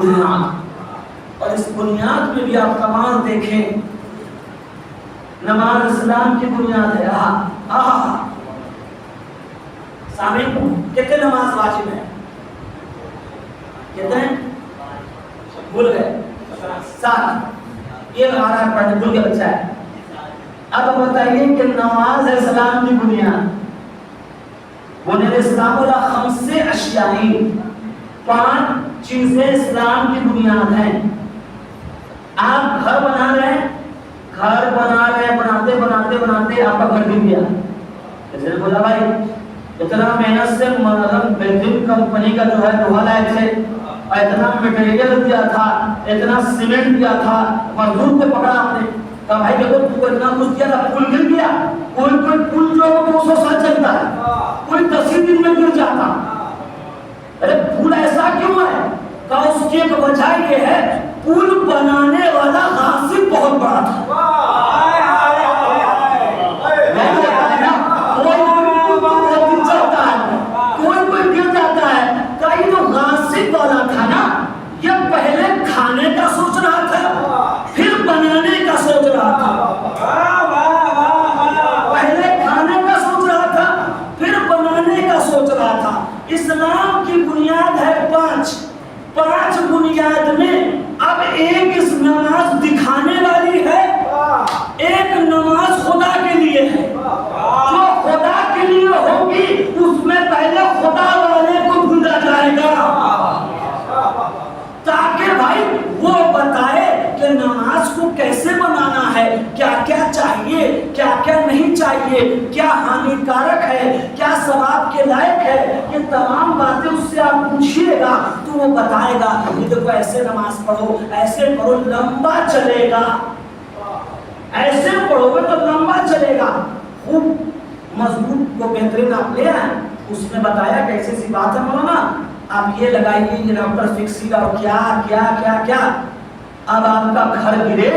بنیاد، اور اس بنیاد میں بھی آپ کمال دیکھیں، نماز اسلام کی بنیاد ہے۔ سامعین کتنے نماز واجب ہے؟ کتنے؟ بھول گئے؟ 7۔ یہ ہمارا پڑھنے بھول کے بچہ ہے۔ اب بتائیے کہ نماز اسلام کی بنیاد، بنیاد اسلام والا 5 اشیاء، 5 چیزیں اسلام کی بنیاد ہیں۔ آپ گھر بنا رہے ہیں، بناتے بناتے آپ کا گھر گر گیا، جیسے بولا بھائی اتنا محنت سے بہترین کمپنی کا جو ہے لوہا لائے تھے، اتنا مٹیریل دیا تھا، اتنا سیمنٹ دیا تھا، مزدور کو پکڑا آپ نے، کہا بھائی دیکھو تو اتنا کچھ دیا تھا، پل گر گیا۔ کوئی پل جو ہے 200 سال چلتا ہے، کوئی 10 دن میں گر جاتا۔ ارے پل ایسا کیوں ہے؟ کہا اس کی ایک وجہ یہ ہے پل بنانے والا غاصب بہت بڑا تھا۔ کوئی گر جاتا ہے، کہا یہ جو غاصب والا تھا نا، یہ پہلے کھانے کا سوچ رہا تھا، پھر بنانے کا سوچ رہا تھا۔ پہلے کھانے کا سوچ رہا تھا، پھر بنانے کا سوچ رہا تھا۔ اسلام کی بنیاد ہے 5 بنیاد میں اب ایک اس نماز دکھانے والی ہے، ایک نماز خدا کے لیے ہے۔ جو خدا کے لیے ہوگی اس میں پہلے خدا والے کو ڈھونڈا جائے گا، تاکہ بھائی وہ بتائے کہ نماز کو کیسے بنانا ہے، کیا کیا چاہیے، کیا کیا نہیں چاہیے، کیا ہانیکارک ہے، کیا ثواب کے لائق ہے، یہ تمام باتیں اس سے آپ پوچھیے گا تو وہ بتائے گا کہ دیکھو ایسے نماز پڑھو، ایسے پڑھو، لمبا چلے گا، ایسے پڑھو گے تو لمبا چلے گا۔ خوب مضبوط کو بہترین آپ لے آئیں، اس نے بتایا کیسے سی بات ہے مولانا، آپ یہ لگائیے، یہ ڈاکٹر فکسی اور کیا کیا کیا کیا۔ اب آپ کا گھر گرے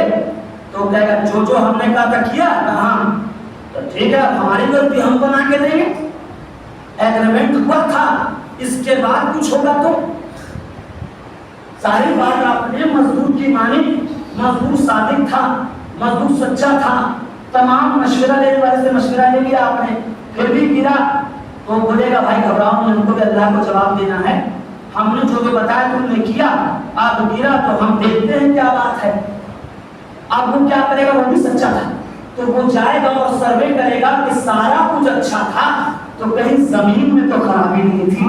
تو کہے گا جو ہم نے کہا تھا کیا، کہاں، تو ٹھیک ہے ہماری غلطی، ہم بنا کے دیں گے، ایگریمنٹ ہوا تھا، اس کے بعد کچھ ہوگا تو ساری بات آپ نے مزدور کی مانی، مزدور صادق تھا، مزدور سچا تھا، تمام مشورہ لینے والے سے مشورہ لے لیا آپ نے، پھر بھی گرا تو بولے گا بھائی گھبراؤ نہیں، ہم کو بھی اللہ کو جواب دینا ہے، ہم نے جو بھی بتایا تم نے کیا، آپ گرا تو ہم دیکھتے ہیں کیا بات ہے۔ اب وہ کیا کرے گا، وہ بھی سچا تھا تو وہ جائے گا اور سروے کرے گا کہ سارا کچھ اچھا تھا تو کہیں زمین میں تو خرابی نہیں تھی۔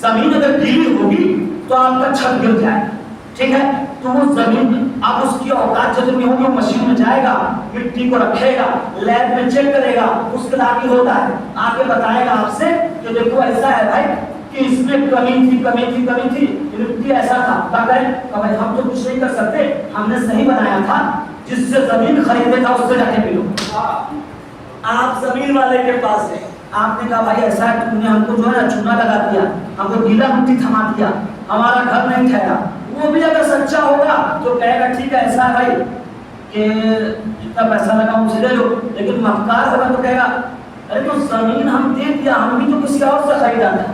زمین اگر گیلی ہوگی تو آپ کا چھت گر جائے، ٹھیک ہے، تو وہ زمین اب اس کی اوقات جتنی ہوگی وہ مشین میں جائے گا، مٹی کو رکھے گا، لیب میں چیک کرے گا، اس کے آگے ہوتا ہے، آگے بتائے گا آپ سے کہ دیکھو ایسا ہے بھائی کہ اس میں کمی تھی، مٹی ایسا تھا، کہا کریں کہ بھائی ہم تو کچھ نہیں کر سکتے، ہم نے صحیح بنایا تھا، جس سے زمین خریدے تھا اس سے جا کے ملو۔ آپ زمین والے کے پاس گئے، آپ نے کہا بھائی ایسا ہے تم نے ہم کو جو ہے چونا لگا دیا، ہم کو گیلا مٹی تھما دیا، ہمارا گھر نہیں ٹھہرا۔ وہ بھی اگر سچا ہوگا تو کہے گا ٹھیک ہے ایسا ہے بھائی کہ جتنا پیسہ لگا مجھے لے لو، لیکن مکار ہوگا تو کہے گا ارے تو زمین ہم دے دیا، ہم بھی تو کسی اور سے خریدا تھا،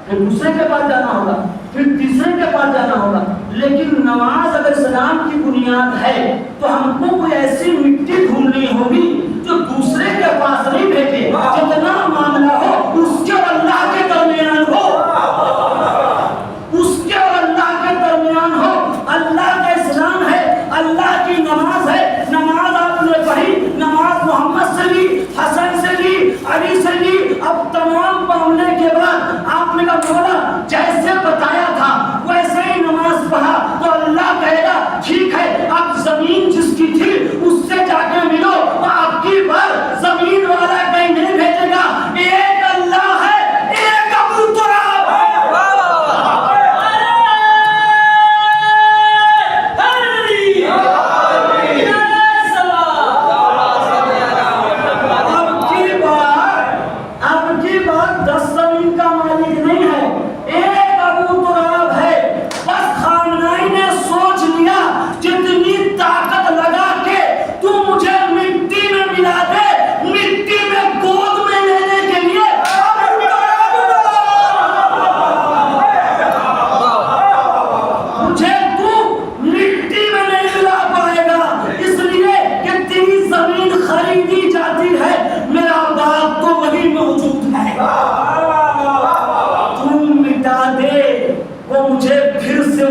پھر دوسرے کے پاس جانا ہوگا، پھر تیسرے کے پاس جانا ہوگا۔ لیکن نماز اگر اسلام کی بنیاد ہے تو ہم کو کوئی ایسی مٹی ڈھونڈنی ہوگی جو دوسرے کے پاس نہیں بھیجے، جتنا معاملہ ہو اس کے اور اللہ کے درمیان ہو، اس کے اور اللہ کے درمیان ہو۔ اللہ کا اسلام ہے، اللہ کی نماز ہے، نماز آپ نے پڑھی، نماز محمد سے لی، حسن سے لی، علی سے لی، اب تمام پڑھنے کے بعد آپ نے کہا مولا جیسے بتایا تھا ویسے ہی نماز پڑھا تو اللہ کہے گا ٹھیک ہے، اب زمین جس کی تھی اس سے جا کے ملو، آپ کی بار زمین والا کہیں نہیں بھیجے گا،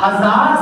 1000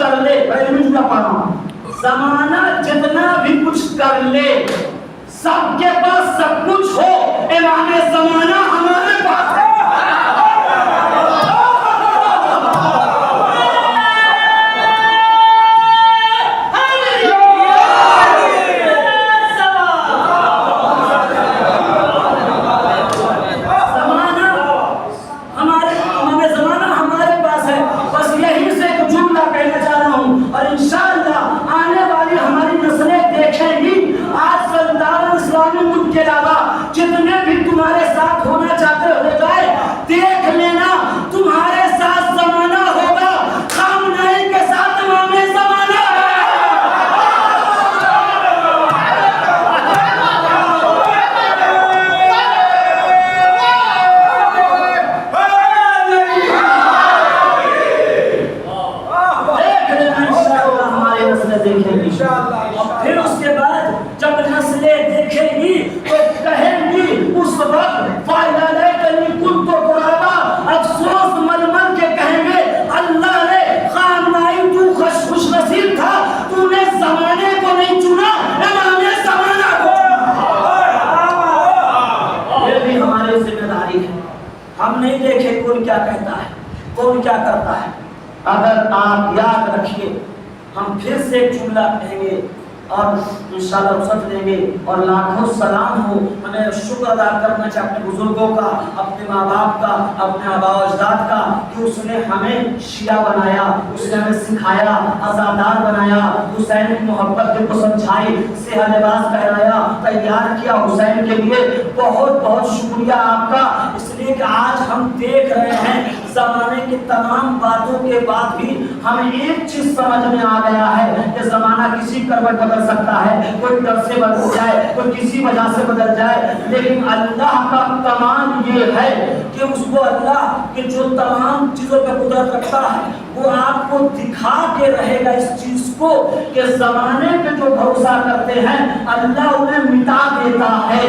کر لے، میں جملہ پڑھ رہا ہوں، زمانہ جتنا بھی کچھ کر لے، سب کے پاس سب کچھ ہو، امام زمانہ ہمارے پاس ہے۔ کے علاوہ جتنے بھی تمہارے ساتھ ہونا چاہتے ہو جائے، دیکھ لینا تمہارے ساتھ زمانہ ہوگا، خامنائی کے ساتھ امام زمانہ ہے۔ دیکھ لینا انشاءاللہ ہماری نسلیں دیکھیں گی، اور پھر اس کے بعد جب نسلیں دیکھیں گی تو کہیں گی اس وقت فائدہ لے کلی کن تو قرآبا، افسوس مل مل کے کہیں گے اللہ نے خامنائی تو خوش نصیب تھا، تو نے زمانے کو نہیں چنا، امام زمانہ کو۔ یہ بھی ہماری ذمہ داری ہے، ہم نہیں دیکھیں کون کیا کہتا ہے، کون کیا کرتا ہے۔ اگر آپ یاد رکھیے، ہم پھر سے ایک جملہ کہیں گے اور انشاءاللہ رخصت لیں گے، اور لاکھوں سلام ہو، ہمیں شکر ادا کرنا چاہیے اپنے بزرگوں کا، اپنے ماں باپ کا، اپنے آباء و اجداد کا، کہ اس نے ہمیں شیعہ بنایا، اس نے ہمیں سکھایا، عزادار بنایا، حسین کی محبت کو سمجھائی، سیاہ لباس پہنایا، تیار کیا حسین کے لیے۔ بہت بہت شکریہ آپ کا، اس لیے کہ آج ہم دیکھ رہے ہیں زمانے کی تمام باتوں کے بعد بھی ہمیں ایک چیز سمجھ میں آ گیا ہے کہ زمانہ کسی کروٹ بدل سکتا ہے، کوئی ڈر سے بدل جائے، کوئی کسی وجہ سے بدل جائے، لیکن اللہ کا کمال یہ ہے کہ اس کو اللہ کے جو تمام چیزوں پہ قدرت رکھتا ہے وہ آپ کو دکھا کے رہے گا اس چیز کو کہ زمانے پہ جو بھروسہ کرتے ہیں اللہ انہیں مٹا دیتا ہے،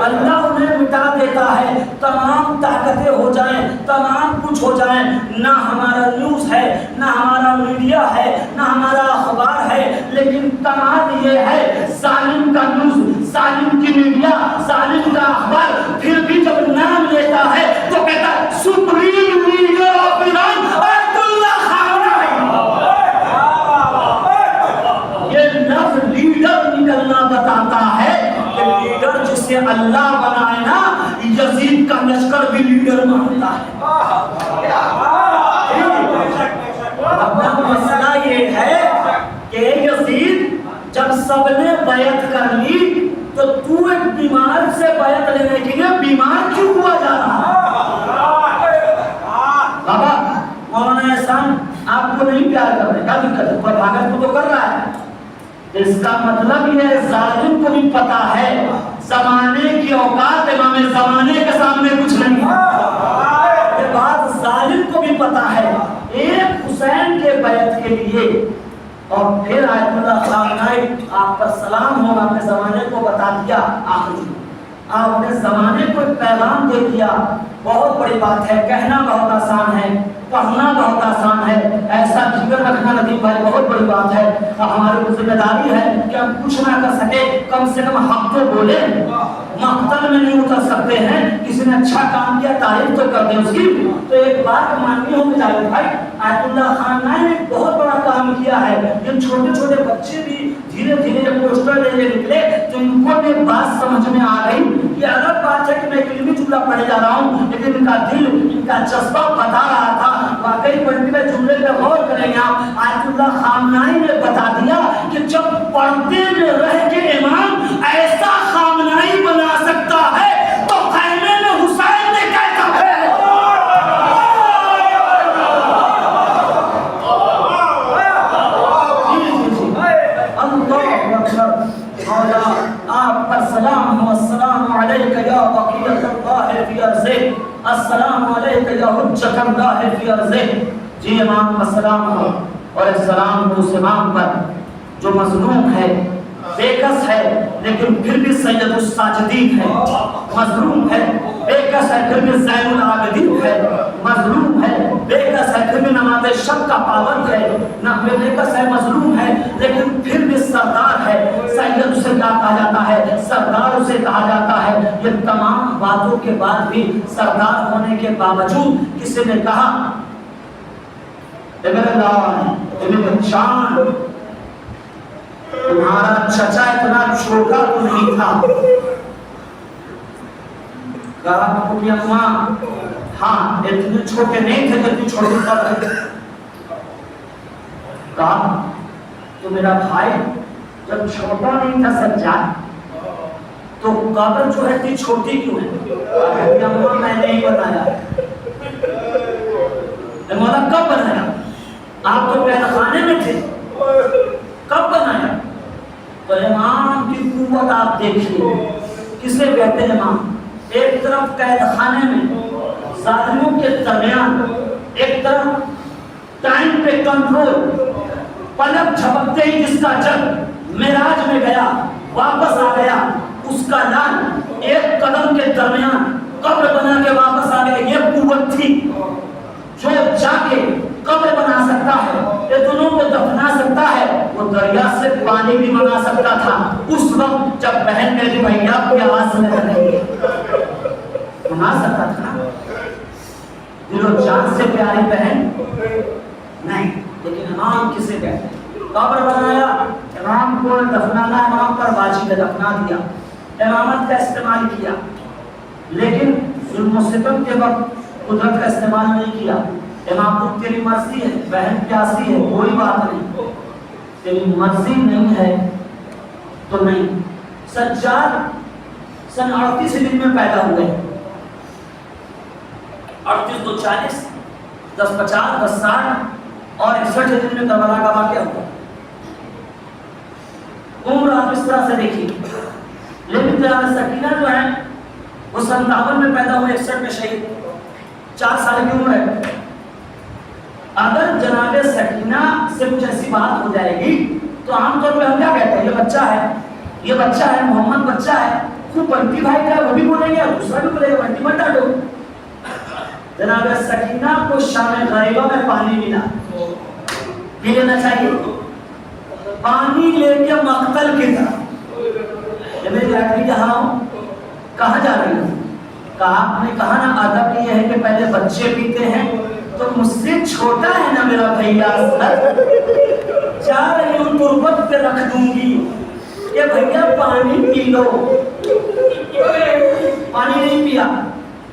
اللہ انہیں مٹا دیتا ہے۔ تمام طاقتیں ہو جائیں، تمام کچھ ہو جائیں، نہ ہمارا نیوز ہے، نہ ہمارا میڈیا ہے، نہ ہمارا اخبار ہے، لیکن کمال یہ ہے ظالم کا نیوز، ظالم کی میڈیا، ظالم کا اخبار پھر بھی جب نام لیتا ہے تو کہتا ہے سپریم لیڈر آف ایران آیت اللہ خامنائی۔ یہ لفظ لیڈر نکلنا بتاتا ہے کہ لیڈر جسے اللہ بنائے نا، یزید کا لشکر بھی لیڈر مانتا ہے۔ اپنا مسئلہ یہ ہے کہ یزید جب سب نے بیعت کر لی تو تو ایک بیمار سے بیعت لینے کے لیے بیمار کیوں ہوا جا رہا؟ بابا مولانا احسان آپ کو نہیں پیار کر رہے، کیا دقت ہے؟ پر بھاگت کو تو کر رہا ہے۔ اس کا مطلب یہ ہے ظالم کو بھی پتا ہے زمانے کی اوقات امام زمانے کے سامنے کچھ نہیں ہے، یہ بات ظالم کو بھی پتا ہے۔ ایک حسین کے بیعت کے لیے، اور پھر آیت اللہ خامنائی آپ پر سلام ہو، آپ نے زمانے کو بتا دیا، آخری آپ نے زمانے کو ایک پیغام دے دیا۔ بہت بڑی بات ہے، کہنا بہت آسان ہے، پڑھنا بہت آسان ہے، ایسا جگر رکھنا ندیم بھائی بہت بڑی بات ہے۔ ہماری ذمہ داری ہے کہ ہم کچھ نہ کر سکے، کم سے کم حق تو بولے، مقتل میں نہیں اتر سکتے ہیں، کسی نے اچھا کام کیا تعریف تو کر دیں اس کی۔ تو ایک بات ماننی ہوگی جاوید بھائی، آیت اللہ خامنائی نے بہت بڑا کام کیا ہے۔ یہ چھوٹے چھوٹے بچے بھی دھیرے دھیرے پوسٹر لے کے نکلے تو ان کو بھی بات سمجھ میں آ گئی۔ یہ الگ بات ہے کہ میں ایک علمی جملہ پڑھے جا رہا ہوں، لیکن ان کا دل، ان کا جذبہ بتا رہا تھا۔ واقعی پڑھنے میں جملے پہ غور کریں گے آپ، آیت اللہ خامنائی نے بتا دیا کہ جب پردے میں رہ کے امام ایسا خامنائی بنا سکتا ہے تو خیمے میں حسین نے کیسا ہے؟ آپ پر سلام ہو، السلام علیکہ یا بقیت اللہ فی ارضہ، السلام علیکہ یا حجت اللہ فی ارضہ۔ جی امام السلام ہو، اور السلام ہو اس امام پر جو مظلوم ہے، بےکس ہے لیکن پھر بھی سید الساجدین ہے، مظلوم ہے، بےکس ہے پھر بھی زین العابدین ہے، مظلوم ہے، بےکس ہے پھر بھی نماز شب کا پابند ہے، بےکس ہے، مظلوم ہے لیکن پھر بھی سردار ہے، سید اسے کیا کہا جاتا ہے، سردار اسے کہا جاتا ہے۔ یہ تمام باتوں کے بعد بھی سردار ہونے کے باوجود کسی نے کہا میرے لال میرے جان تمہارا چچا اتنا چھوٹا تو نہیں تھا، کہا کہ اماں ہاں اتنے چھوٹے نہیں تھے جتنی چھوٹی قبر ہے۔ کہا تو میرا بھائی جب چھوٹا نہیں تھا سجاد تو قبر جو ہے اتنی چھوٹی کیوں ہے؟ کہ اماں میں نے ہی بتایا۔ مولا کب بنایا؟ آپ تو قید خانے میں تھے، کب بنایا؟ تو امام کی قوت آپ دیکھیے، کسے کہتے ہیں امام؟ ایک طرف قید خانے میں ظالموں کے درمیان، ایک طرف ٹائم پہ کنٹرول، پلک جھپکتے ہی جس کا جب معراج میں گیا واپس آ گیا، اس کا لال ایک قدم کے درمیان قبر بنا کے واپس آ گیا۔ یہ قوت تھی جو جا کے قبر بنا سکتا ہے، اتنوں کو دفنا سکتا ہے، وہ دریا سے پانی بھی منگا سکتا تھا اس وقت جب بہن میری بھیا کی آواز میں رہی منگا سکتا تھا۔ دل و جان سے پیاری بہن نہیں، لیکن امام کسے کہتے ہیں؟ قبر بنایا، امام کو دفنانا، امام پر واجب نے دفنا دیا، امامت کا استعمال کیا، لیکن ظلم و ستم کے وقت قدرت کا استعمال نہیں کیا۔ امام کو تیری مرضی ہے، بہن پیاسی ہے، کوئی بات نہیں، تیری مرضی نہیں ہے تو نہیں۔ سجاد سن 38 ہجری میں پیدا ہوئے، 38 تو 40، 10 50 10 60 اور 61 ہجری میں کربلا کا واقعہ ہوا۔ عمر آپ اس طرح سے دیکھیے، لیکن جناب سکینہ جو ہے وہ 57 میں پیدا ہوئے، 61 میں شہید، 4 سال کی عمر ہے۔ اگر جناب سکینہ سے کچھ ایسی بات ہو جائے گی تو عام طور پہ ہم کیا کہتے ہیں؟ یہ بچہ ہے، یہ بچہ ہے، محمد بچہ ہے، خوب بنٹی بھائی کا وہ بھی بولیں گے اور دوسرا بھی بولے گا بنٹی مت ڈالو۔ جناب سکینہ کو شام غریبہ میں پانی ملا، پی لینا چاہیے، پانی لے کے مقتل کی طرح۔ میں جاتی یہاں کہاں جا رہی ہوں؟ کہا آپ نے کہا نا ادب یہ ہے کہ پہلے بچے پیتے ہیں، تو مجھ سے چھوٹا ہے نا میرا بھیا اصغر، جا رہی ہوں تربت پہ رکھ دوں گی، یہ بھیا پانی پی لو۔ پانی نہیں پیا،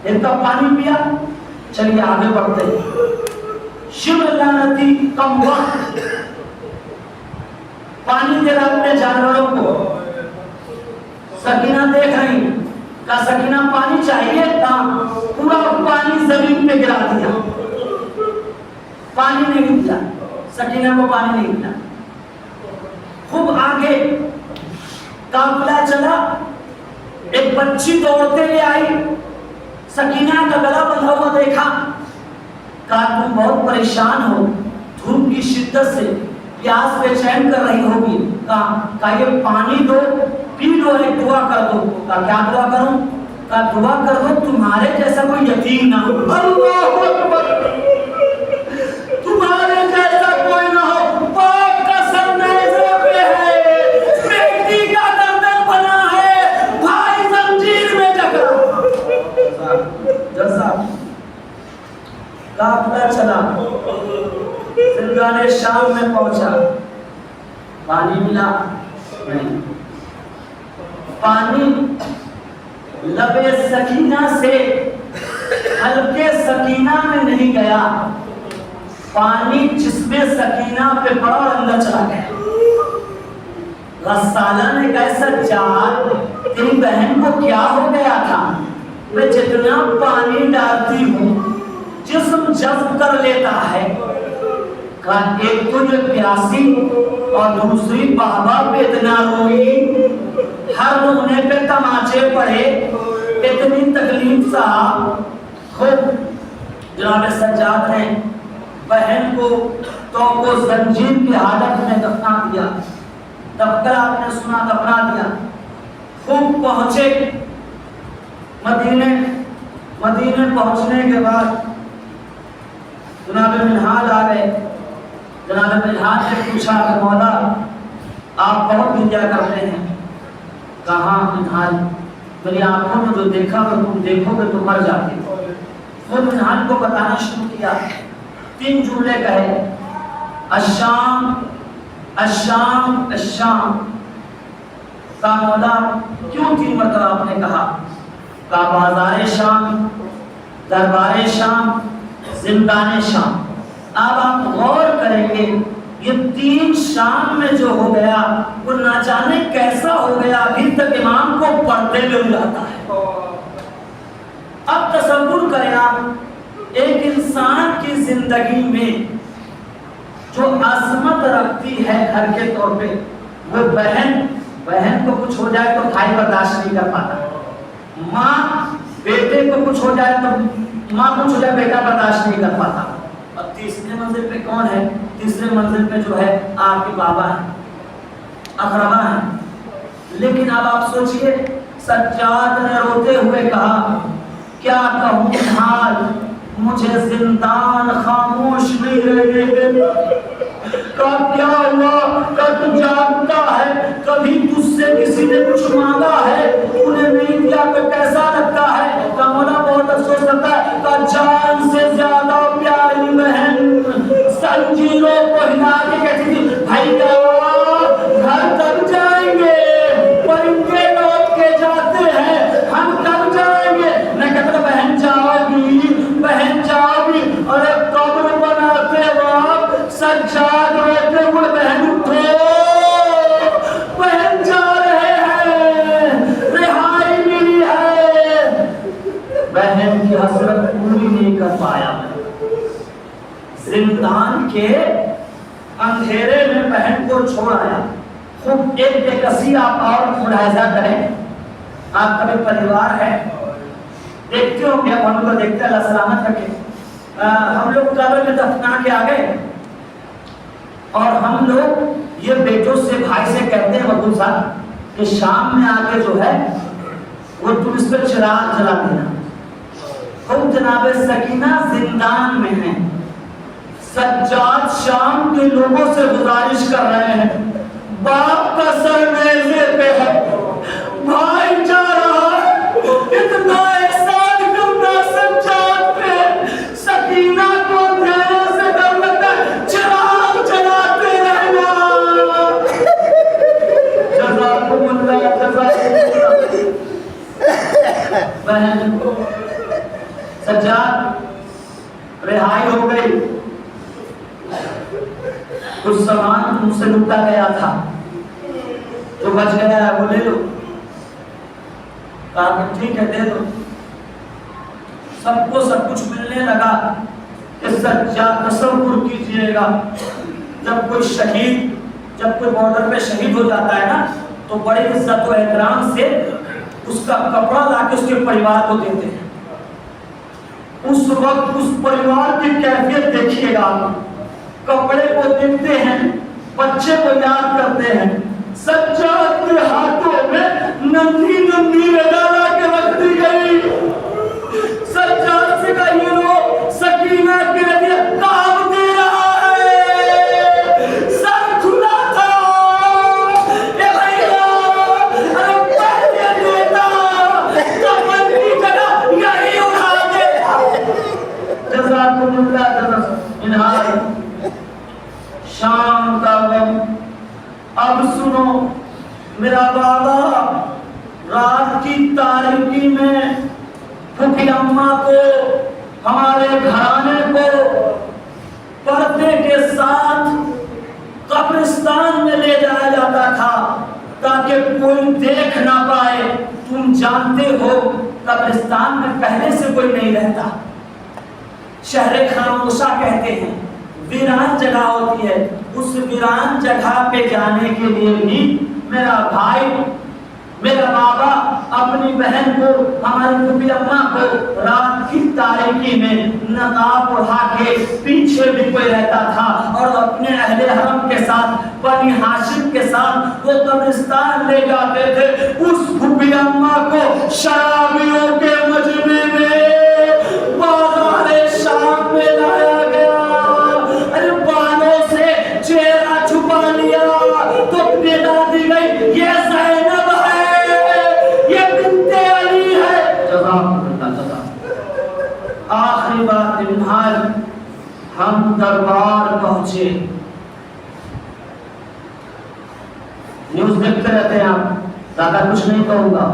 ایک کپ پانی پیا، چلیے آگے بڑھتے ہیں۔ شبر لعنتی کم وقت پانی دے رہا اپنے جانوروں کو، سکینہ دیکھ رہی، کہا سکینہ پانی چاہیے تھا، پورا پانی زمین پہ گرا دیا، پانی نہیں ملا، سکینہ کو پانی نہیں ملا۔ خوب آگے قافلہ چلا، ایک بچی دوڑتے ہوئے آئی، سکینہ کا گلا بندھا ہوا دیکھا، کہا تم بہت پریشان ہو، دھوپ کی شدت سے پیاس بے چین کر رہی ہوگی، کہا یہ پانی دو پی لو، ایک دعا کر دو۔ کہا کیا دعا کروں؟ کہا دعا کر دو تمہارے جیسا کوئی یتیم نہ ہو۔ اللہ اکبر، تمہارے جیسا کوئی نہ ہو، باپ کا سر نیزے پہ ہے، بیٹی کا گردن بنا ہے، بھائی زنجیر میں جکڑا۔ جزا قافلہ چلا، زندان شام میں پہنچا، پانی ملا نہیں، پانی لبے سکینہ سے حلقے سکینہ میں نہیں گیا، پانی جسم سکینہ پہ پڑا اور اندر چلا گیا۔ غسالہ نے کہا سجاد تیری بہن کو کیا ہو گیا تھا؟ میں جتنا پانی ڈالتی ہوں جسم جذب کر لیتا ہے۔ کہا ایک تو یہ پیاسی اور دوسری بابا پہ اتنا روئی، ہر رونے پہ تماچے پڑے، اتنی تکلیف سہا۔ خوب جناب سجاد نے بہن کو تو زنجیر کی حالت میں دفنا دیا، تبصرہ آپ نے سنا دفنا دیا. خوب پہنچے مدینے پہنچنے کے بعد جناب منہاج آ گئے. جناب منہاج نے پوچھا کہ مولا آپ بہت دنیا کرتے ہیں. کہاں منہاج میری آنکھوں میں جو دیکھا کہ تم دیکھو گے تو مر جاتے. وہ منہاج کو بتانا شروع کیا. 3 جملے کہے الشام الشام الشام. کا مولا کیوں 3 مرتبہ آپ نے کہا؟ کا بازار شام، دربار شام، زندان شام. اب آپ غور کریں گے یہ 3 شام میں جو ہو گیا وہ نہ جانے کیسا ہو گیا، ابھی تک امام کو پڑھتے ہوئے جاتا ہے. اب تصور کریں آپ ایک انسان کی زندگی میں جو عظمت رکھتی ہے گھر کے طور پہ، وہ بہن کو کچھ ہو جائے تو بھائی برداشت نہیں کر پاتا، ماں بیٹے کو کچھ ہو جائے تو ماں کچھ ہو جائے بیٹا برداشت نہیں کر پاتا. اور تیسرے منزل پہ کون ہے؟ تیسرے منزل پہ جو ہے آپ کے بابا ہیں، اقربا ہیں. لیکن اب آپ سوچئے سجاد نے روتے ہوئے کہا کیا کہوں حال مجھے زندان خاموش نہیں رہے. کیا ہوا کہ تو جانتا ہے کبھی تجھ سے کسی نے کچھ مانگا ہے انہیں نہیں دیا تو کیسا لگتا ہے؟ کہ مولا بہت افسوس کرتا ہے کہ جان سے زیادہ پیاری بہن زنجیروں کو ہلا کے کہتی تھی بھائیا گھر تک جائیں گے، پرندے لوٹ کے جاتے ہیں، ہم کب جائیں گے؟ میں کہتا تھا بہن جاؤ گی. اور ایک قبر بناتے وقت سجاد روتے ہوئے بہن اٹھو، بہن جا رہے ہیں، رہائی ملی ہے. بہن کی حسرت پوری نہیں کر پایا. زندان کے اندھیرے میں بہن کو چھوڑ آیا. خوب ایک بے کسی آپ اور ملاحظہ کریں. آپ کا بھی پریوار ہے، دیکھتے ہو کہ ہم کو دیکھتے اللہ سلامت رکھے. ہم لوگ قبر میں دفنا کے آ گئے اور ہم لوگ یہ بیٹوں سے بھائی سے کہتے ہیں مقبول صاحب کہ شام میں آ کے جو ہے وہ تم اس پہ چراغ جلا دینا. خود جناب سکینہ زندان میں ہیں. سجاد شام کے لوگوں سے گزارش کر رہے ہیں باپ کا سر نیزے پہ ہے، بھائی جا رہا ہے، اتنا احسان کرنا سجاد پہ. سکینہ کو اندھیرے سے ڈر لگتا ہے، چراغ جلاتے رہنا. جزاکم اللہ جزاکم اللہ. بہن سجاد رہائی ہو گئی. کچھ سامان مجھ سے لوٹا گیا تھا جو بچ گیا ہے وہ لے لو. کہا کہ ٹھیک ہے دے دو. سب کو سب کچھ ملنے لگا. اس سجاد تصور کیجئے گا جب کوئی بارڈر پہ شہید ہو جاتا ہے نا تو بڑے عزت و احترام سے اس کا کپڑا لا کے اس کے پریوار کو دیتے ہیں. اس وقت اس پریوار کی کیفیت دیکھیے گا. کپڑے کو دیکھتے ہیں، بچے کو یاد کرتے ہیں. سجاد کے ہاتھوں میں ننھی رضا لا کے رکھ دی گئی. سجاد سے کہا یہ لو سکینہ کی رضا کام دے رہا ہے، سر کھلا تھا. اے بھائیا ارے پہلے دیتا کفن کی جگہ یہی اٹھا دے. جزاکم اللہ جزاکم. شام کا وقت. اب سنو میرا بابا رات کی تاریکی میں پھوپھی اماں کو ہمارے گھرانے کو پردے کے ساتھ قبرستان میں لے جایا جاتا تھا تاکہ کوئی دیکھ نہ پائے. تم جانتے ہو قبرستان میں پہلے سے کوئی نہیں رہتا. شہر خاموشہ کہتے ہیں، ویران جگہ ہوتی ہے. اس ویران جگہ پہ جانے کے لیے بھی میرا بھائی میرا بابا اپنی بہن کو، ہماری پھوپھی اماں کو رات کی تاریکی میں نقاب اڑا کے پیچھے بھی کوئی رہتا تھا اور اپنے اہل حرم کے ساتھ، بنی ہاشم کے ساتھ وہ قبرستان لے جاتے تھے. اس پھوپھی اماں کو شرابیوں کے مجمع میں بازار شام میں لایا گیا. ارے بالوں سے چہرہ چھپا لیا تو ندا دی گئی یہ زینب ہے، یہ بنت علی ہے. آخری بات نمال ہم دربار پہنچے. نیوز دیکھتے رہتے ہیں آپ، زیادہ کچھ نہیں کہوں گا.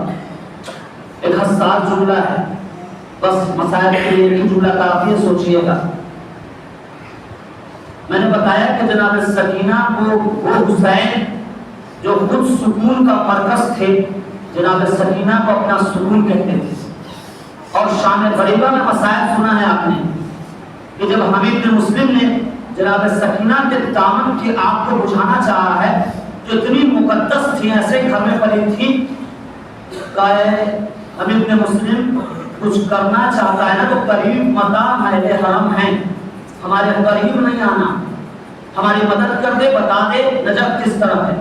ایک حساس جملہ ہے، بس مسائل کے لیے ایک جملہ کافی ہے، سوچئے گا. میں نے بتایا کہ جناب سکینہ کو وہ حسین جو خود سکون کا مرکز تھے، جناب سکینہ کو اپنا سکون کہتے تھے. اور شان غریبہ میں مسائل سنا ہے آپ نے کہ جب حمید بن مسلم نے جناب سکینہ کے دامن کی آگ کو بجھانا چاہا ہے، جو اتنی مقدس تھی، ایسے گھر میں پلی تھی، کہا ہے حمید بن مسلم کچھ کرنا چاہتا ہے نا تو قریب مقام اہل حرم ہیں، ہمارے قریب نہیں آنا، ہماری مدد کر دے، بتا دے نجات کس طرح ہے.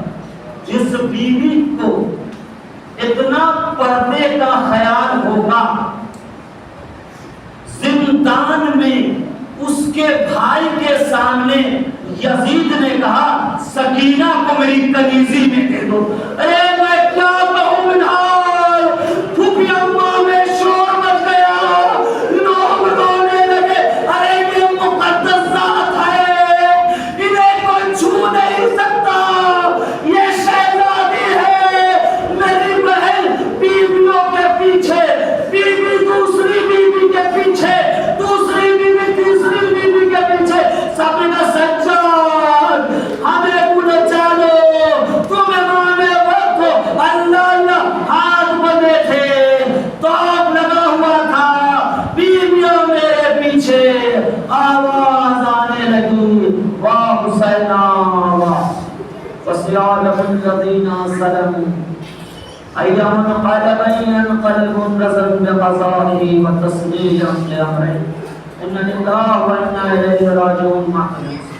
جس بیوی کو اتنا پردے کا خیال ہوگا، زندان میں اس کے بھائی کے سامنے یزید نے کہا سکینہ کو میری کنیزی میں دے دو. ارے میں کیا کہوں منہار، پھوپھی اماں میں شور مچ گیا، لوگ رونے لگے. ارے یہ مقدس ذات ہے، انہیں کوئی چھو نہیں سکتا، یہ شہزادی ہے. میری بہن بیویوں کے پیچھے، بیوی دوسری بیوی کے پیچھے، دوسری بیوی تیسری بیوی کے پیچھے، سب نے سجاد ہمیں بولے چلو تمہیں مانے وقت ہو. اللہ اللہ ہاتھ بندے تھے، توپ لگا ہوا تھا، بیویوں میرے پیچھے. آواز آنے لگی واہ حسینہ واہ وسیالم الذین سلم ایام قلبین قلب رزم بقضائه وتسلیلا لامره ان لله وانا الیہ راجعون. محمد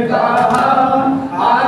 کہا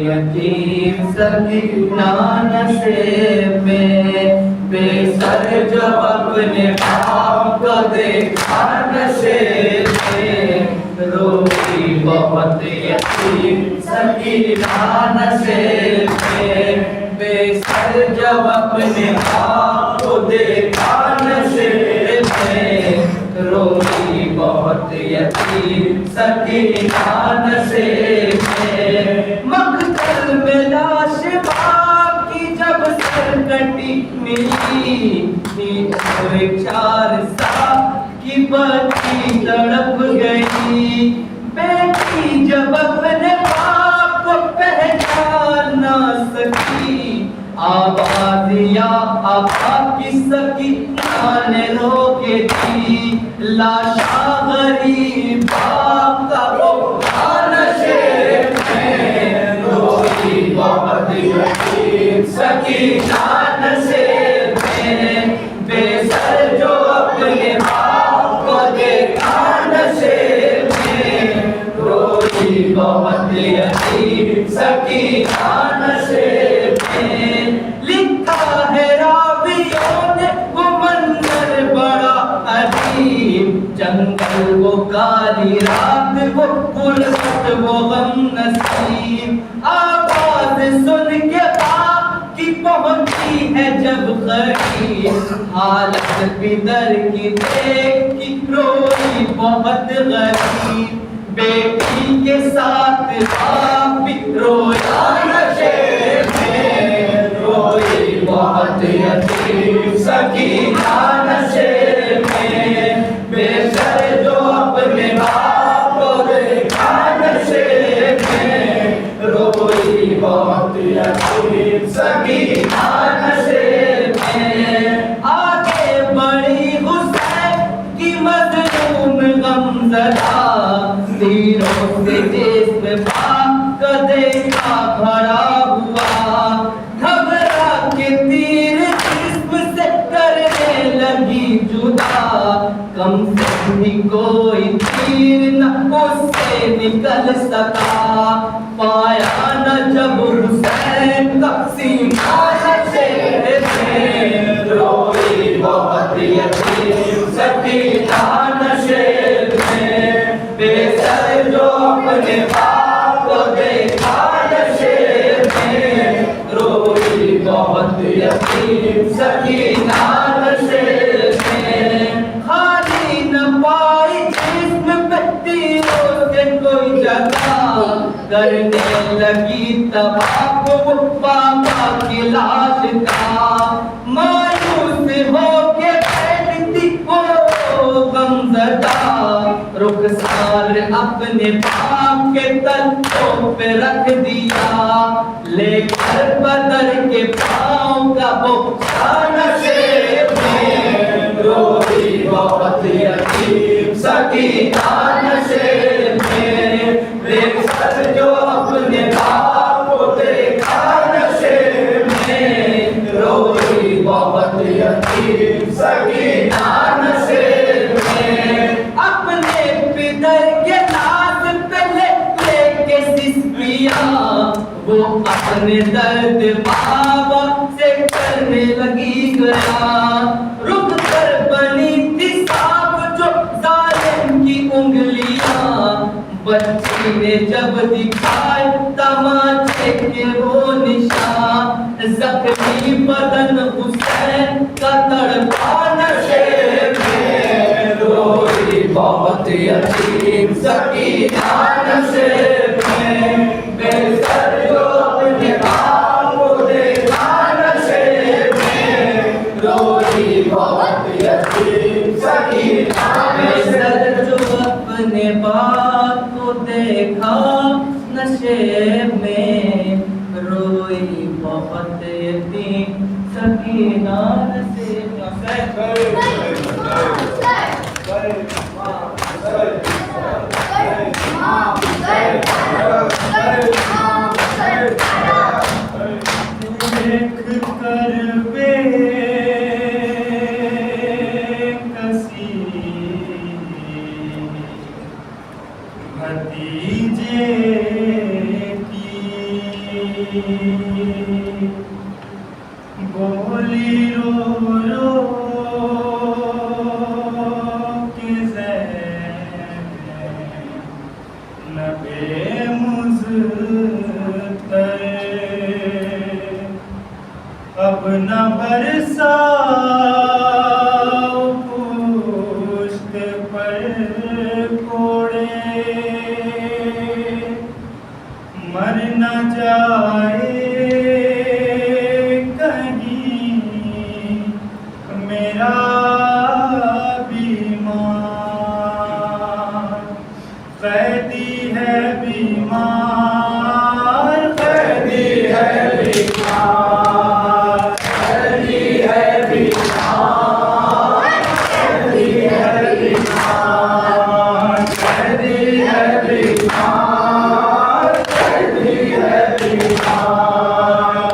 یتیم سکینہ نصیب میں، بے سر جو اپنے باپ کو دیکھا نشے میں، روئی بہت یتیم سکینہ نصیب میں، بے سر جب اپنے باپ کو دیکھا نشے میں، روئی بہت یتیم سکینہ نصیب میں، مقتل میں لاش باپ کی جب سر کٹی ملی، عمر 4 سال کی بچی تڑپ گئی، بیٹی جب اپنے باپ کو پہچان نہ سکی، آواز یا آبا کی سکینہ نے روکے دی، لاشا غریب باپ کا پکا نشے میں، روئی بہت یتیم سکینہ نصیب میں، بے سر جو اپنے باپ کو دیکھا نشے میں، روئی بہت یتیم سکینہ نصیب میں، لکھا ہے راویوں نے وہ منظر بڑا عجیب، جنگل وہ کالی رات وہ غربت وہ غم نصیب، آواز سن کے باپ کی پہنچی ہے جب قریب، حالت پدر کی دیکھ کی روئی بہت غریب، بیٹی کے ساتھ باپ بھی رویا نشے میں، روئی بہت یتیم سکینہ نصیب میں، بے سر جو اپنے باپ کو دیکھا نشے میں، روئی بہت یتیم سکینہ نصیب میں، آگے بڑی حسین کی مظلوم غمزدہ، تیروں سے جسم باپ کا دیکھا بھرا ہوا، گھبرا کے تیر جسم سے کرنے لگی جدا، کم سے بھی کوئی تیر نہ اس سے نکل سکا، پایا نہ جب حسین کا سینہ نشے میں، روئی بہت یتیم سکینہ نصیب میں، بے سر جو اپنے باپ کو دیکھا نشے میں، روئی بہت یتیم سکینہ نصیب میں، خالی نہ پائی جسم پہ تیروں سے کوئی جگہ، کرنے لگی تباہ وہ پاپا کی لاش کا، مایوس ہو کے بیٹھتی وہ غمزدہ، رخسار اپنے باپ کے تلوں پہ رکھ دیا، لے کر بدر کے پاؤں کا بوسہ نصیب میں، روئی بہت یتیم سکینہ نصیب میں، بے سر جو اپنے باپ کو دیکھا نشے میں، روئی بہت یتیم سکینہ نصیب میں، اپنے پدر کے لاش پہ لے کے سسپیاں، وہ اپنے درد بابا سے کرنے لگی گیا، رک کر بنی تھی صاف جو ظالم کی انگلیاں، بچی نے جب دکھائے تماچے کے وہ نشان، زخمی بدن حسین کا تڑپا نشے میں، روئی بہت یتیم سکینہ نصیب میں، بے سر جو اپنے باپ کو دیکھا نشے میں، روئی بہت یتیم سکینہ، بے سر جو اپنے باپ کو دیکھا نشے میں، روئی بہت یتیم سکینہ نصیب دیکھ کر بے کسی بھتیجے کی بولی رو رو کے زینب مزتر اب نہ برسا پشت پر کوڑے مر نہ جائے کہیں میرا بیمار قیدی ہے بیمار قیدی ہے بیمار قیدی ہے بیمار قیدی ہے بیمار قیدی ہے بیمار قیدی ہے بیمار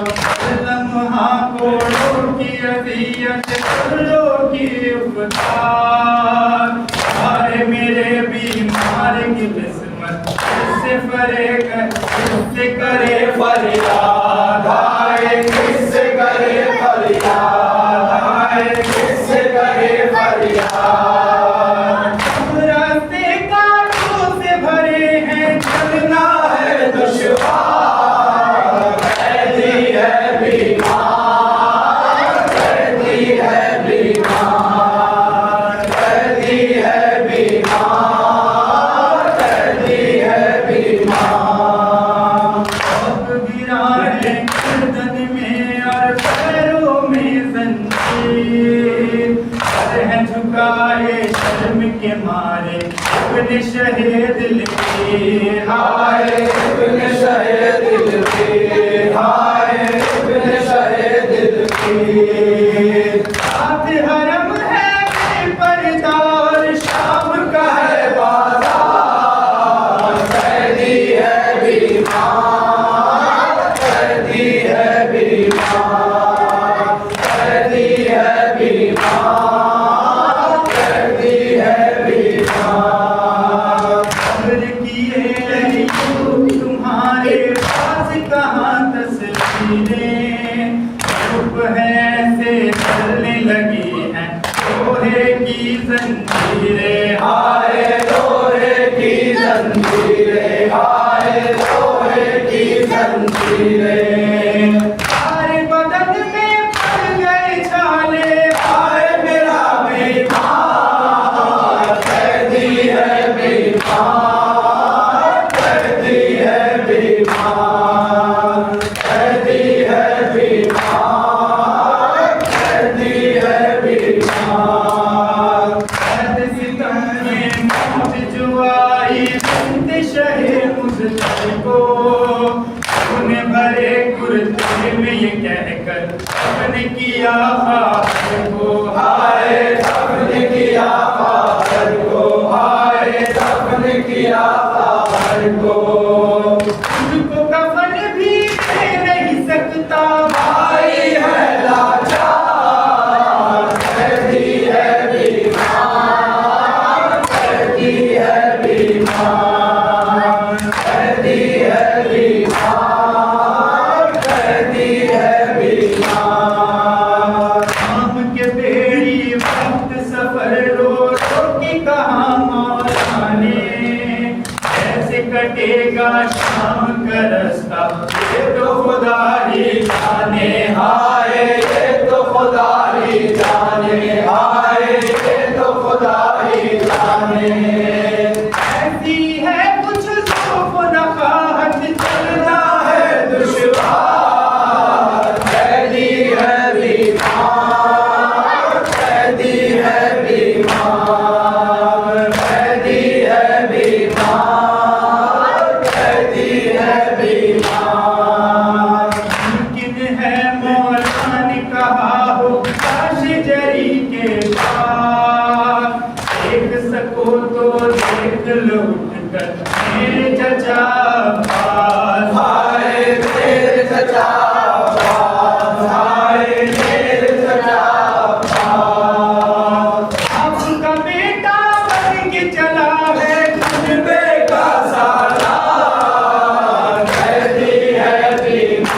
لمحہ کوڑوں کی اذیت کوڑوں کی افطار آئے میرے بیمار کی قسمت اس سے کرے فریاد آئے کس سے کرے فریاد آئے کس سے کرے فریاد راستے کانٹوں سے بھرے ہیں چلنا ہے دشوار قیدی ہے بیمار قیدی ہے بیمار قیدی ہے بیمار قیدی ہے بیمار اب گرانے گردن میں اور پیروں میں زنجیر سر ہے جھکائے شرم کے مارے ابن شہید دل کی ہائے ابن شہید دل کی ہائے ابن شہید دل کی ساتھ حرم ہے بے پردار شام کا ہے بازار قیدی ہے بیمار قیدی ہے بیمار قیدی ہے بیمار قیدی ہے بیمار صبر کیے ایوب تمہارے پاس کہاں تصویریں چپ ہے ایسے چلنے لگی ہیں لوہے کی زنجیریں ہائے لوہے کی زنجیریں ہائے لوہے کی زنجیریں سارے بدن میں پڑ گئے چھالے ہائے میرا بیمار قیدی ہے بیمار قیدی ہے بیمار قیدی ہے بیمار قیدی ہے بیمار قید ستم میں موت جو آئی بنت شہ مزتر کو انہیں بھرے کرتے میں یہ کہہ کر سب نے کیا خاطر کو ہائے سب نے کیا خاطر کو ہائے سب نے کیا خاطر کو تجھ کو کفن بھی دے نہیں سکتا بھائی ہے لاچار قیدی ہے بیمار قیدی ہے بیمار قیدی ہے بیمار قیدی ہے بیمار شام کے بیڑی وقت سفر رو رو کے کہاں مولا نے کیسے کٹے گا شام کا رستہ یہ تو خدا ہی جانے ہائے یہ تو خدا ہی جانے ہائے یہ تو خدا ہی جانے ایسی ہے کچھ ذوق و نقاہت چلنا ہے دشوار قیدی ہے بیمار قیدی ہے بیمار قیدی ہے بیمار قیدی ہے بیمار ممکن ہے مولا نے کہا ہو کاش جری کے پاس دیکھ سکو تو دیکھ لو اٹھ کر میرے چچا عباس ہائے میرے چچا عباس ہائے میرے چچا عباس آپ کا بیٹا بن کے چلا ہے خطبے کا سالار قیدی ہے بیمار